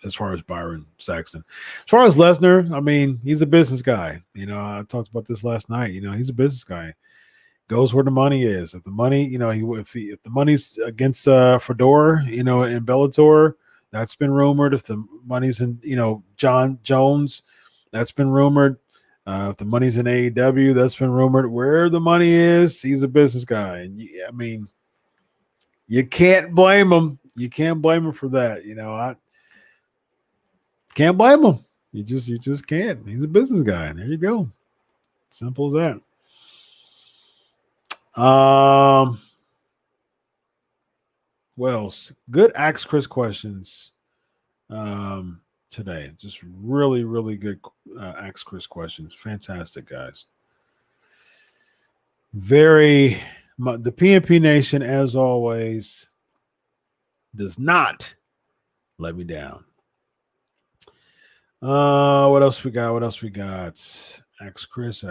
As far as Byron Saxton, as far as Lesnar, I mean, he's a business guy. I talked about this last night. He's a business guy. Goes where the money is. If the money, if the money's against Fedor, in Bellator, that's been rumored. If the money's in, John Jones, that's been rumored. If the money's in AEW, that's been rumored. Where the money is, he's a business guy, and I mean, you can't blame him. You can't blame him for that. I can't blame him. You just can't. He's a business guy. There you go. Simple as that. Well, good Ask Chris questions today. Just really, really good Ask Chris questions. Fantastic, guys. The PNP Nation, as always, does not let me down. What else we got? Ask Chris.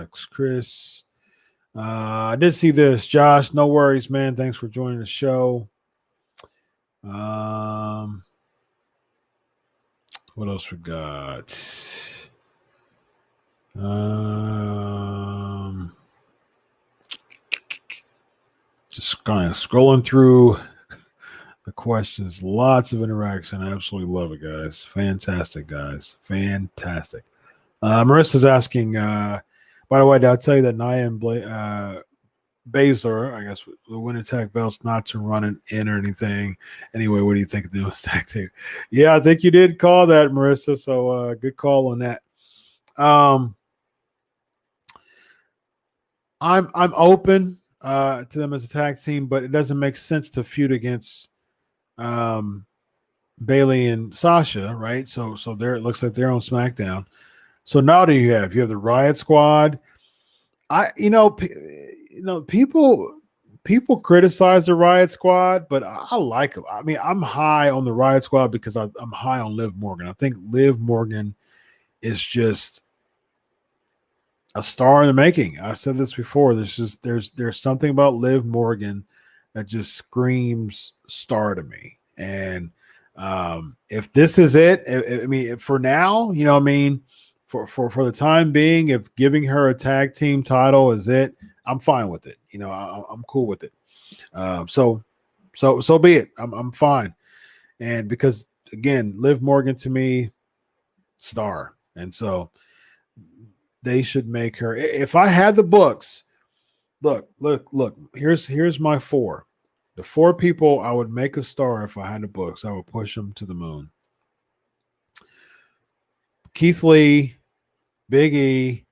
I did see this, Josh. No worries, man. Thanks for joining the show. What else we got? Just kind of scrolling through the questions. Lots of interaction. I absolutely love it, guys. Fantastic, guys. Fantastic. Marissa's asking, by By the way, did I tell you that Nia and Baszler, I guess, the winner tag belts not to run it in or anything. Anyway, what do you think of the tag team? Yeah, I think you did call that, Marissa. So good call on that. I'm open to them as a tag team, but it doesn't make sense to feud against Bailey and Sasha, right? So there it looks like they're on SmackDown. So now do you have the Riot Squad? People criticize the Riot Squad, but I like them. I mean, I'm high on the Riot Squad because I'm high on Liv Morgan. I think Liv Morgan is just a star in the making. I said this before. There's something about Liv Morgan that just screams star to me. And if this is it, I mean, for now, you know what I mean, for the time being, if giving her a tag team title is it, I'm fine with it. You know, I'm cool with it. So be it. I'm fine. And because again, Liv Morgan to me, star, and so they should make her. If I had the books, look. Here's my four. The four people I would make a star if I had the books. I would push them to the moon. Keith Lee, Big E,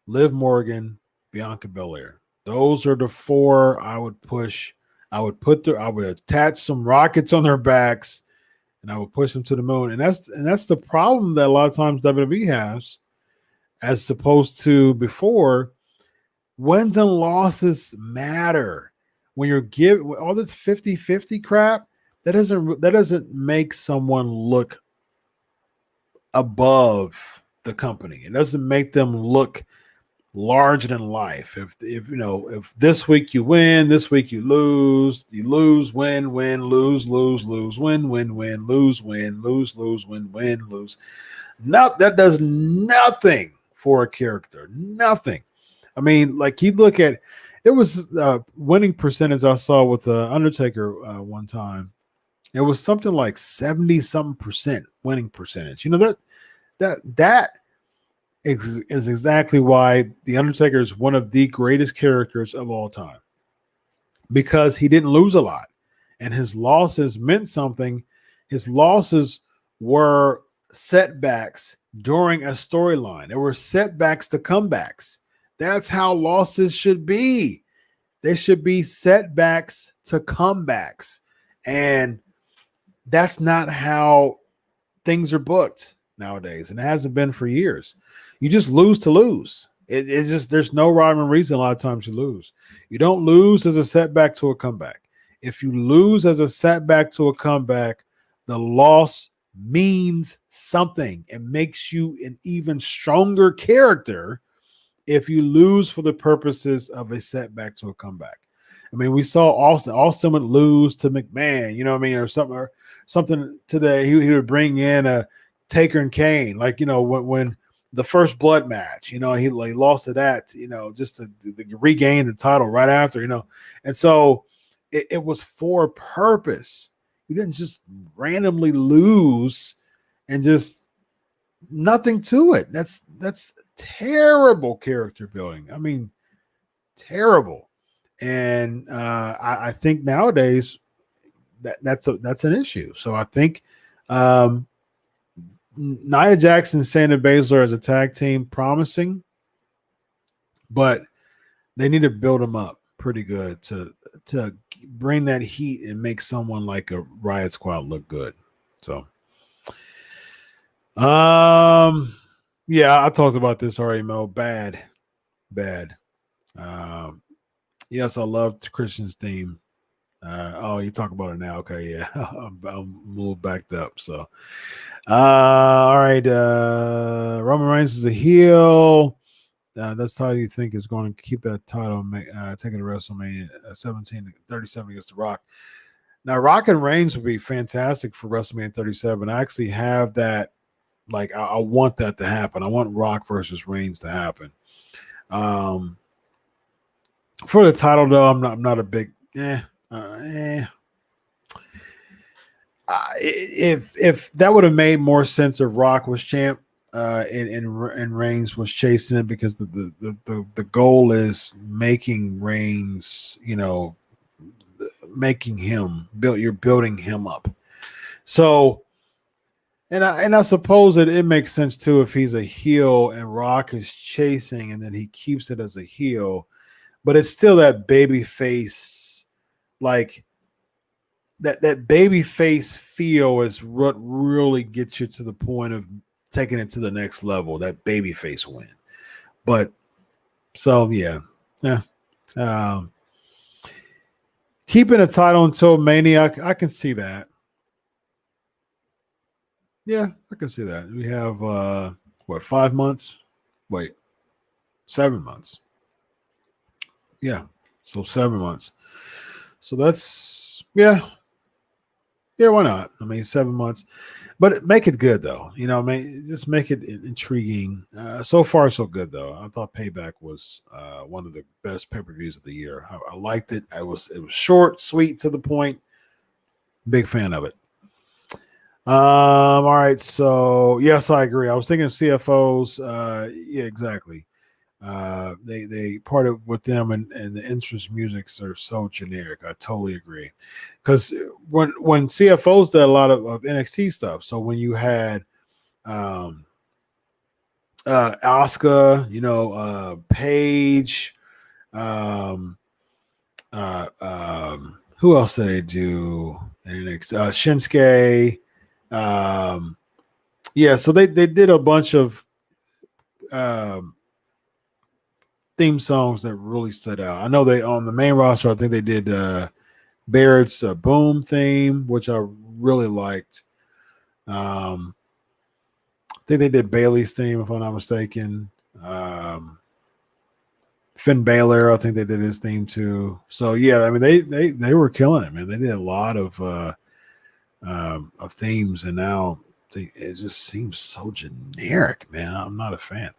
Liv Morgan, Bianca Belair. Those are the four I would push. I would attach some rockets on their backs, and I would push them to the moon. And that's the problem that a lot of times WWE has, as opposed to before. Wins and losses matter. When you're giving all this 50-50 crap, that doesn't make someone look above the company. It doesn't make them look larger than life. If this week you win, this week you lose, win, lose, win, lose. No, that does nothing for a character. Nothing. I mean, like you look at it was winning percentage I saw with Undertaker one time. It was something like 70-something% winning percentage. You know, that is exactly why the Undertaker is one of the greatest characters of all time, because he didn't lose a lot, and his losses meant something. His losses were setbacks during a storyline. There were setbacks to comebacks. That's how losses should be. They should be setbacks to comebacks. And that's not how things are booked nowadays. And it hasn't been for years. You just lose to lose. It's just, there's no rhyme or reason a lot of times you lose. You don't lose as a setback to a comeback. If you lose as a setback to a comeback, the loss means something. It makes you an even stronger character if you lose for the purposes of a setback to a comeback. I mean, we saw Austin would lose to McMahon, you know what I mean, or something today. He would bring in a Taker and Kane, like, you know, when the first blood match, you know, he lost to that, you know, just to regain the title right after, you know. And so it was for a purpose. You didn't just randomly lose and just nothing to it. That's terrible character building. I mean, terrible. And I think nowadays that's an issue. So I think Nia Jax and Shayna Baszler as a tag team, promising, but they need to build them up pretty good to bring that heat and make someone like a Riot Squad look good. So yeah, I talked about this already, Mo. Bad. Yes, I loved Christian's theme. You talk about it now. Okay, yeah. I'm a little backed up. So all right. Roman Reigns is a heel. That's how you think is going to keep that title, taking the WrestleMania 37 against The Rock. Now, Rock and Reigns would be fantastic for WrestleMania 37. I actually have that. Like, I want that to happen. I want Rock versus Reigns to happen. For the title, though, I'm not a big if that would have made more sense if Rock was champ, and Reigns was chasing it because the goal is making Reigns, making him you're building him up. So, and I suppose it makes sense too if he's a heel and Rock is chasing and then he keeps it as a heel, but it's still that baby face, like that baby face feel is what really gets you to the point of taking it to the next level, that baby face win. But so yeah. Keeping a title until Mania, I can see that. Yeah, I can see that. We have 5 months? Wait, 7 months. Yeah, so 7 months. So that's why not? I mean, 7 months, but make it good though. Just make it intriguing. So far, so good though. I thought Payback was one of the best pay-per-views of the year. I liked it. It was short, sweet, to the point. Big fan of it. All right. So yes, I agree. I was thinking of CFOs. Yeah, exactly. They parted with them, and the entrance musics are so generic. I totally agree. Because when CFOs did a lot of NXT stuff, so when you had Asuka, Paige, who else did they do in NXT? Shinsuke. Yeah, so they did a bunch of theme songs that really stood out. I know they on the main roster, I think they did Barrett's Boom theme, which I really liked. I think they did Bailey's theme, if I'm not mistaken. Finn Balor, I think they did his theme too. So yeah, I mean they were killing it, man. They did a lot of themes, and now it just seems so generic, man. I'm not a fan.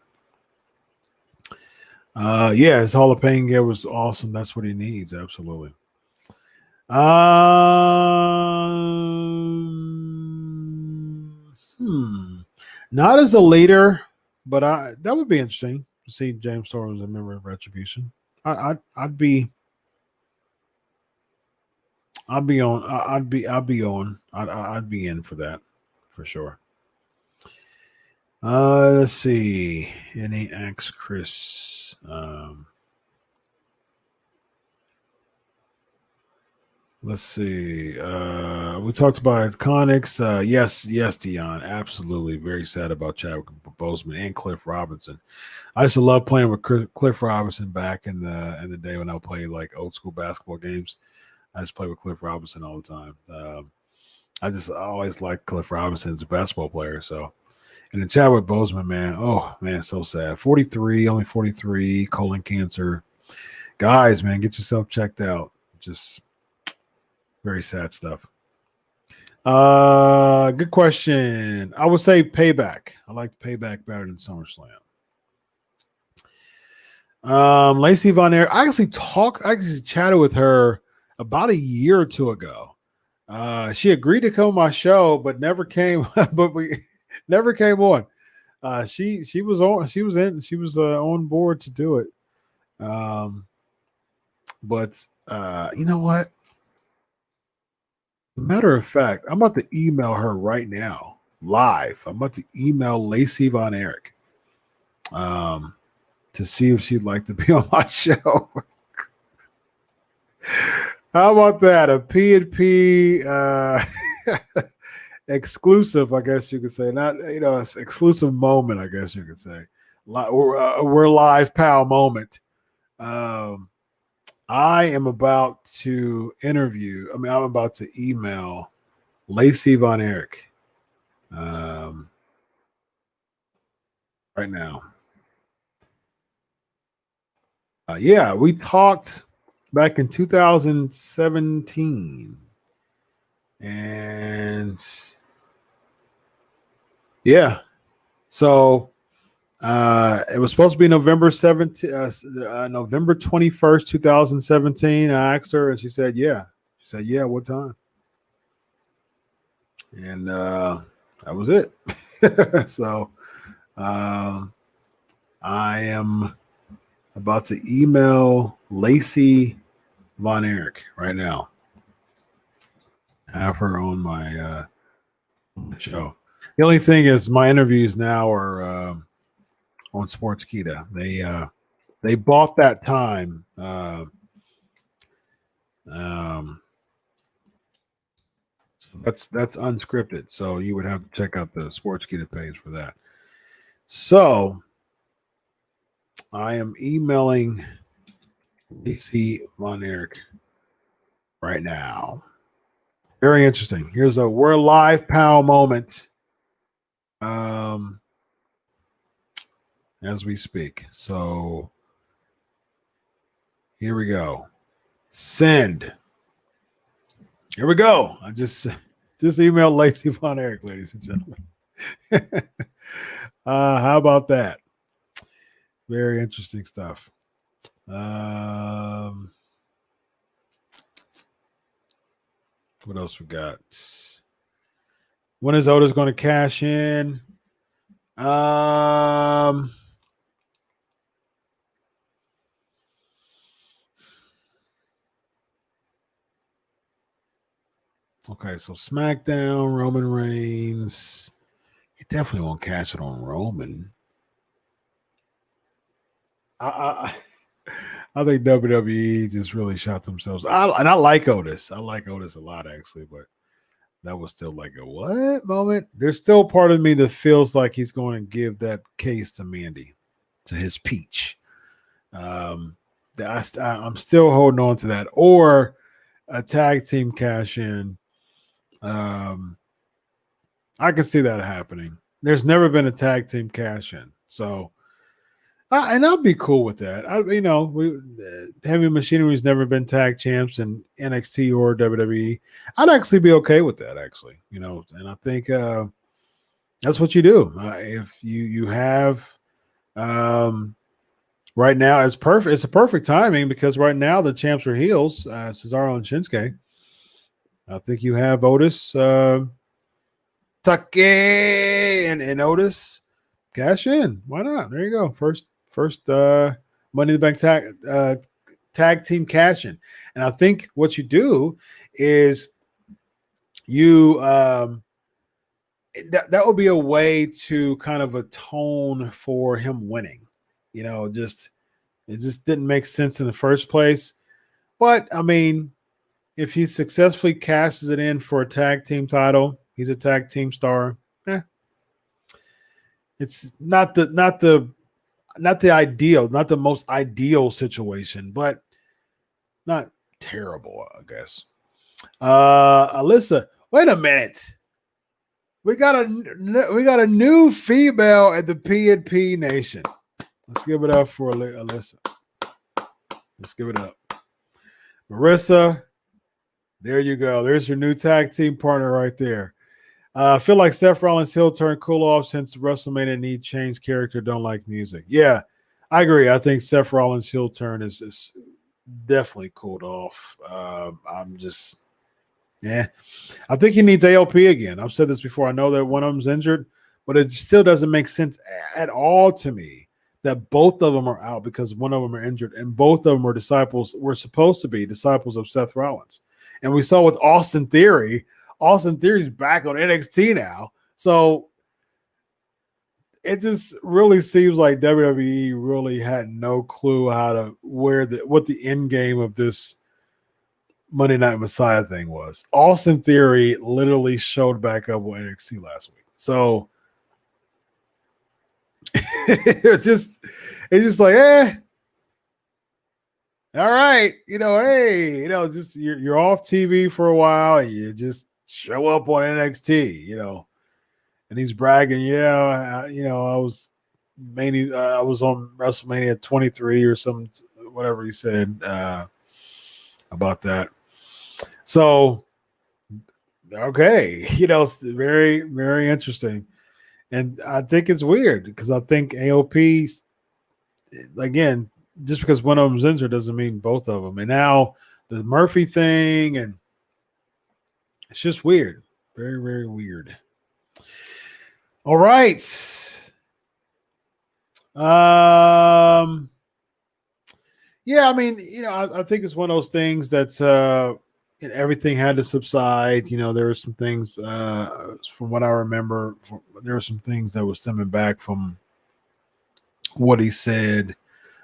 His Hall of Fame gear was awesome. That's what he needs, absolutely. Not as a leader, but that would be interesting to see James Storm as a member of Retribution. I'd be in for that for sure. Let's see. Any X Chris. Let's see. We talked about Iconics. Yes, Dion. Absolutely. Very sad about Chadwick Boseman and Cliff Robinson. I used to love playing with Cliff Robinson back in the day when I played like old school basketball games. I used to play with Cliff Robinson all the time. I always liked Cliff Robinson as a basketball player. So, and then Chadwick Boseman, man, oh man, so sad. 43, only 43, colon cancer. Guys, man, get yourself checked out. Just very sad stuff. Good question. I would say Payback. I like Payback better than SummerSlam. Lacey Von Erich. I actually chatted with her about a year or two ago. She agreed to come on my show, but never came. But we never came on. She was on. She was on board to do it. But you know what? Matter of fact, I'm about to email her right now, live. I'm about to email Lacey Von Erich to see if she'd like to be on my show. How about that? A P&P exclusive, I guess you could say. Not, an exclusive moment, I guess you could say. We're live, pal moment. I am about to I'm about to email Lacey Von Erich right now. We talked back in 2017. And yeah, so it was supposed to be November 21st, 2017. I asked her and she said, yeah. She said, yeah, what time? And that was it. So I am about to email Lacey Von Erich right now. Have her on my show. The only thing is, my interviews now are on Sportskeeda. They bought that time. So that's unscripted. So you would have to check out the Sportskeeda page for that. So I am emailing Lacey Von Erich right now. Very interesting. Here's a we're live pal moment. As we speak. So here we go. Send. Here we go. I just emailed Lacey Von Erich, ladies and gentlemen. How about that? Very interesting stuff. What else we got? When is Otis going to cash in? Okay, so SmackDown, Roman Reigns. He definitely won't cash it on Roman. I think WWE just really shot themselves. And I like Otis. I like Otis a lot, actually, but that was still like a what moment? There's still part of me that feels like he's going to give that case to Mandy, to his peach. I'm still holding on to that. Or a tag team cash in. I can see that happening. There's never been a tag team cash in. So, and I'll be cool with that. Heavy Machinery's never been tag champs in NXT or WWE. I'd actually be okay with that, actually. And I think that's what you do. If you have right now, it's perfect. It's a perfect timing because right now the champs are heels, Cesaro and Shinsuke. I think you have Otis, Take and Otis cash in. Why not? There you go. First Money in the Bank tag team cash in. And I think what you do is you that would be a way to kind of atone for him winning. It just didn't make sense in the first place. But I mean, if he successfully cashes it in for a tag team title, he's a tag team star. It's not the ideal, not the most ideal situation, but not terrible, I guess. Alyssa, wait a minute. We got a new female at the P&P Nation. Let's give it up for Alyssa. Let's give it up. Marissa, there you go. There's your new tag team partner right there. I feel like Seth Rollins' heel turn cool off since WrestleMania need change character, don't like music. Yeah, I agree. I think Seth Rollins' heel turn is definitely cooled off. I'm just, I think he needs ALP again. I've said this before. I know that one of them's injured, but it still doesn't make sense at all to me that both of them are out because one of them are injured and both of them were supposed to be disciples of Seth Rollins. And we saw with Austin Theory's back on NXT now. So it just really seems like WWE really had no clue what the end game of this Monday Night Messiah thing was. Austin Theory literally showed back up on NXT last week. So it's just like, all right, just you're off TV for a while and you just show up on NXT, and he's bragging, I was on WrestleMania 23 or some whatever he said about that. So, okay, it's very, very interesting. And I think it's weird because I think AOP, again, just because one of them's injured doesn't mean both of them. And now the Murphy thing, and it's just weird. Very, very weird. All right. Yeah, I mean, I think it's one of those things that everything had to subside. There were some things, from what I remember, there were some things that were stemming back from what he said.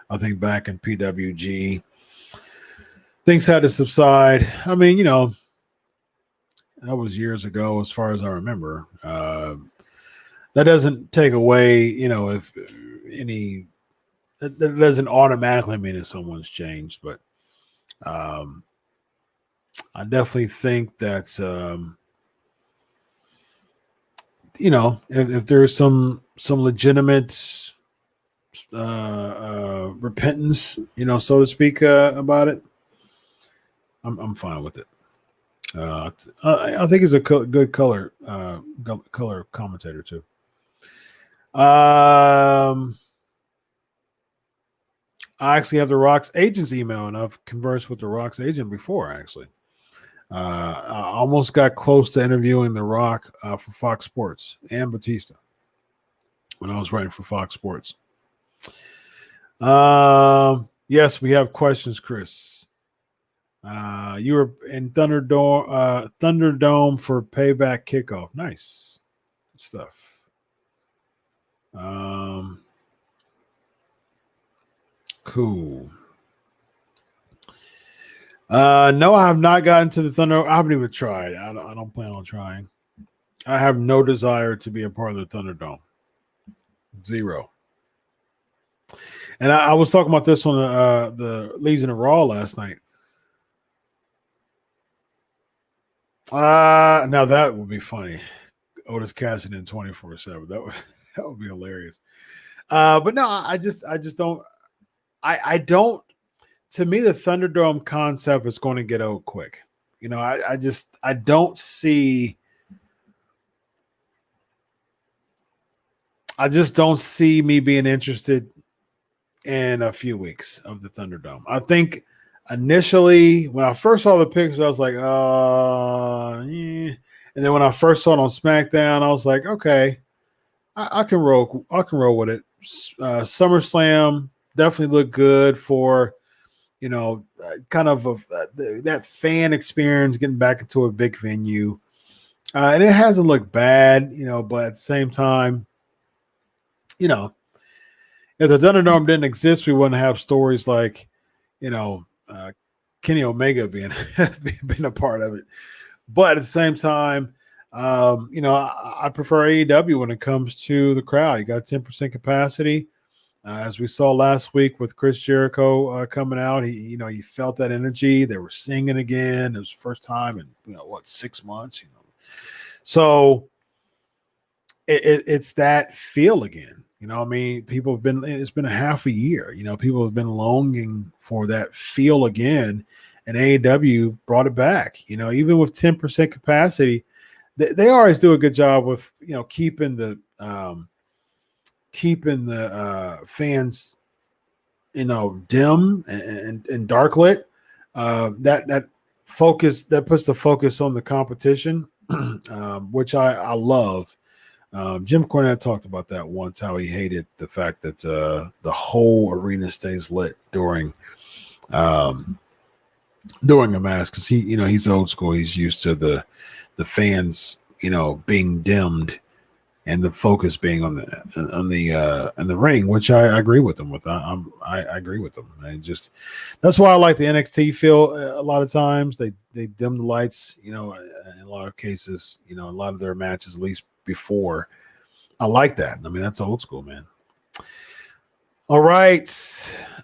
I think back in PWG, things had to subside. I mean, that was years ago, as far as I remember. That doesn't take away, if any. That doesn't automatically mean that someone's changed, but I definitely think that if there's some legitimate repentance, so to speak, about it, I'm fine with it. I think he's a good color commentator too. I actually have The Rock's agent's email, and I've conversed with The Rock's agent before, actually. I almost got close to interviewing The Rock for Fox Sports and Batista when I was writing for Fox Sports. Yes, we have questions, Chris. You were in Thunderdome for Payback kickoff. Nice. Good stuff. Cool. No, I have not gotten to the Thunder. I haven't even tried. I don't plan on trying. I have no desire to be a part of the Thunderdome. Zero. And I was talking about this on the Legion of Raw last night. Now that would be funny. Otis Cassidy in 24/7. That would be hilarious. But no, I just don't. I don't. To me, the Thunderdome concept is going to get old quick. I don't see. I just don't see me being interested in a few weeks of the Thunderdome. I think initially, when I first saw the pictures, I was like, yeah. And then when I first saw it on SmackDown, I was like, okay, I can roll. I can roll with it. SummerSlam definitely looked good for, kind of that fan experience, getting back into a big venue. And it hasn't looked bad, but at the same time, if the Thunderdome didn't exist, we wouldn't have stories like, Kenny Omega being a part of it. But at the same time, I prefer AEW when it comes to the crowd. You got 10% capacity. As we saw last week with Chris Jericho coming out, he felt that energy. They were singing again. It was the first time in 6 months. So it's that feel again. People have been. It's been a half a year. People have been longing for that feel again, and AEW brought it back. Even with 10% capacity, they always do a good job with keeping the fans dim and dark lit. That focus, that puts the focus on the competition, which I love. Jim Cornette talked about that once, how he hated the fact that the whole arena stays lit during a match, because he's old school. He's used to the fans being dimmed and the focus being on the ring, which I agree with them with. I agree with them. That's why I like the NXT feel. A lot of times they dim the lights, in a lot of cases, a lot of their matches, at least before. I like that. That's old school, man. All right.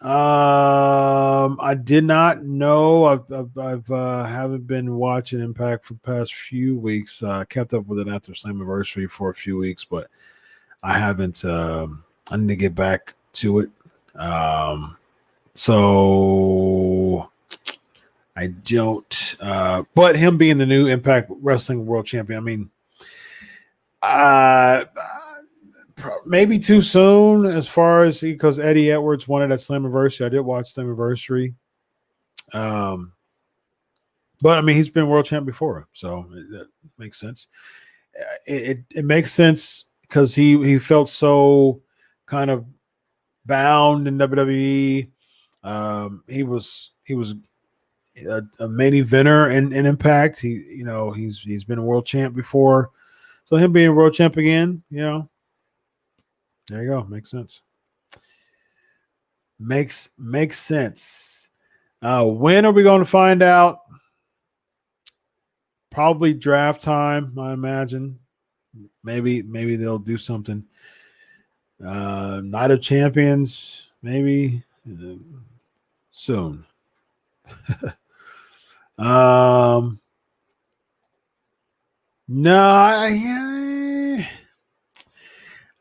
I did not know. I've haven't been watching Impact for the past few weeks. I kept up with it after Slammiversary for a few weeks, but I haven't. I need to get back to it. So I don't. But him being the new Impact Wrestling World Champion, maybe too soon, as far as because Eddie Edwards won it at Slammiversary. I did watch Slammiversary. But he's been world champ before, so that makes sense. It makes sense because he felt so kind of bound in WWE. He was a main eventer in Impact. He's been a world champ before, so him being world champ again, there you go. Makes sense. Makes sense. When are we going to find out? Probably draft time, I imagine. Maybe they'll do something. Night of Champions, maybe soon. No,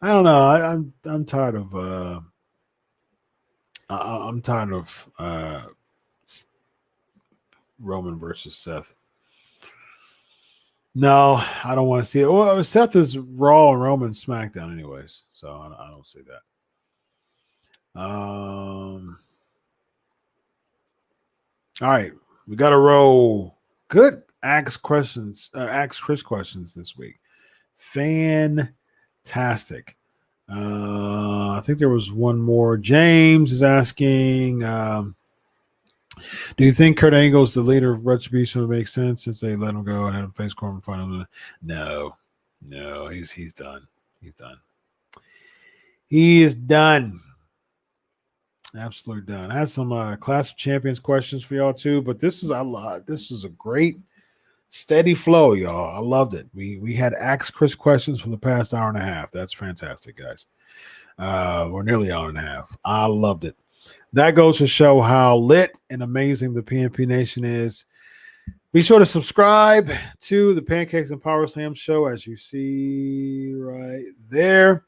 I don't know. I'm tired of I'm tired of Roman versus Seth. No, I don't want to see it. Well, Seth is Raw and Roman SmackDown anyways, so I don't see that. All right, we got to roll. Good Ask Chris questions this week. Fantastic. I think there was one more. James is asking, do you think Kurt Angle's the leader of Retribution would make sense since they let him go and had him face Corbin final? No, he's done. He is done. Absolutely done. I had some Clash of Champions questions for y'all too, but this is a great steady flow, y'all. I loved it. We had Ask Chris questions for the past hour and a half. That's fantastic, guys. Or nearly hour and a half. I loved it. That goes to show how lit and amazing the PNP Nation is. Be sure to subscribe to the Pancakes and Powerslams show, as you see right there.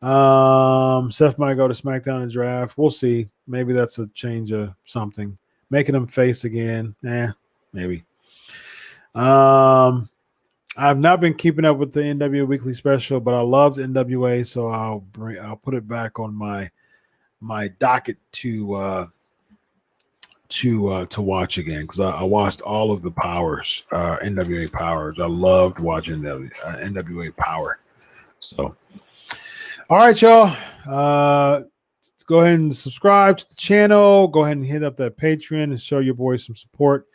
Seth might go to SmackDown and draft. We'll see. Maybe that's a change of something. Making him face again. Maybe. I've not been keeping up with the NWA Weekly Special, but I loved NWA, so I'll put it back on my docket to watch again, because I watched all of the Powers, NWA Powers. I loved watching NWA Power. So, all right, y'all. Go ahead and subscribe to the channel. Go ahead and hit up that Patreon and show your boys some support.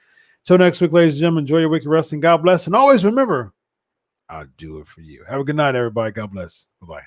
Till next week, ladies and gentlemen, enjoy your week of wrestling. God bless. And always remember, I'll do it for you. Have a good night, everybody. God bless. Bye-bye.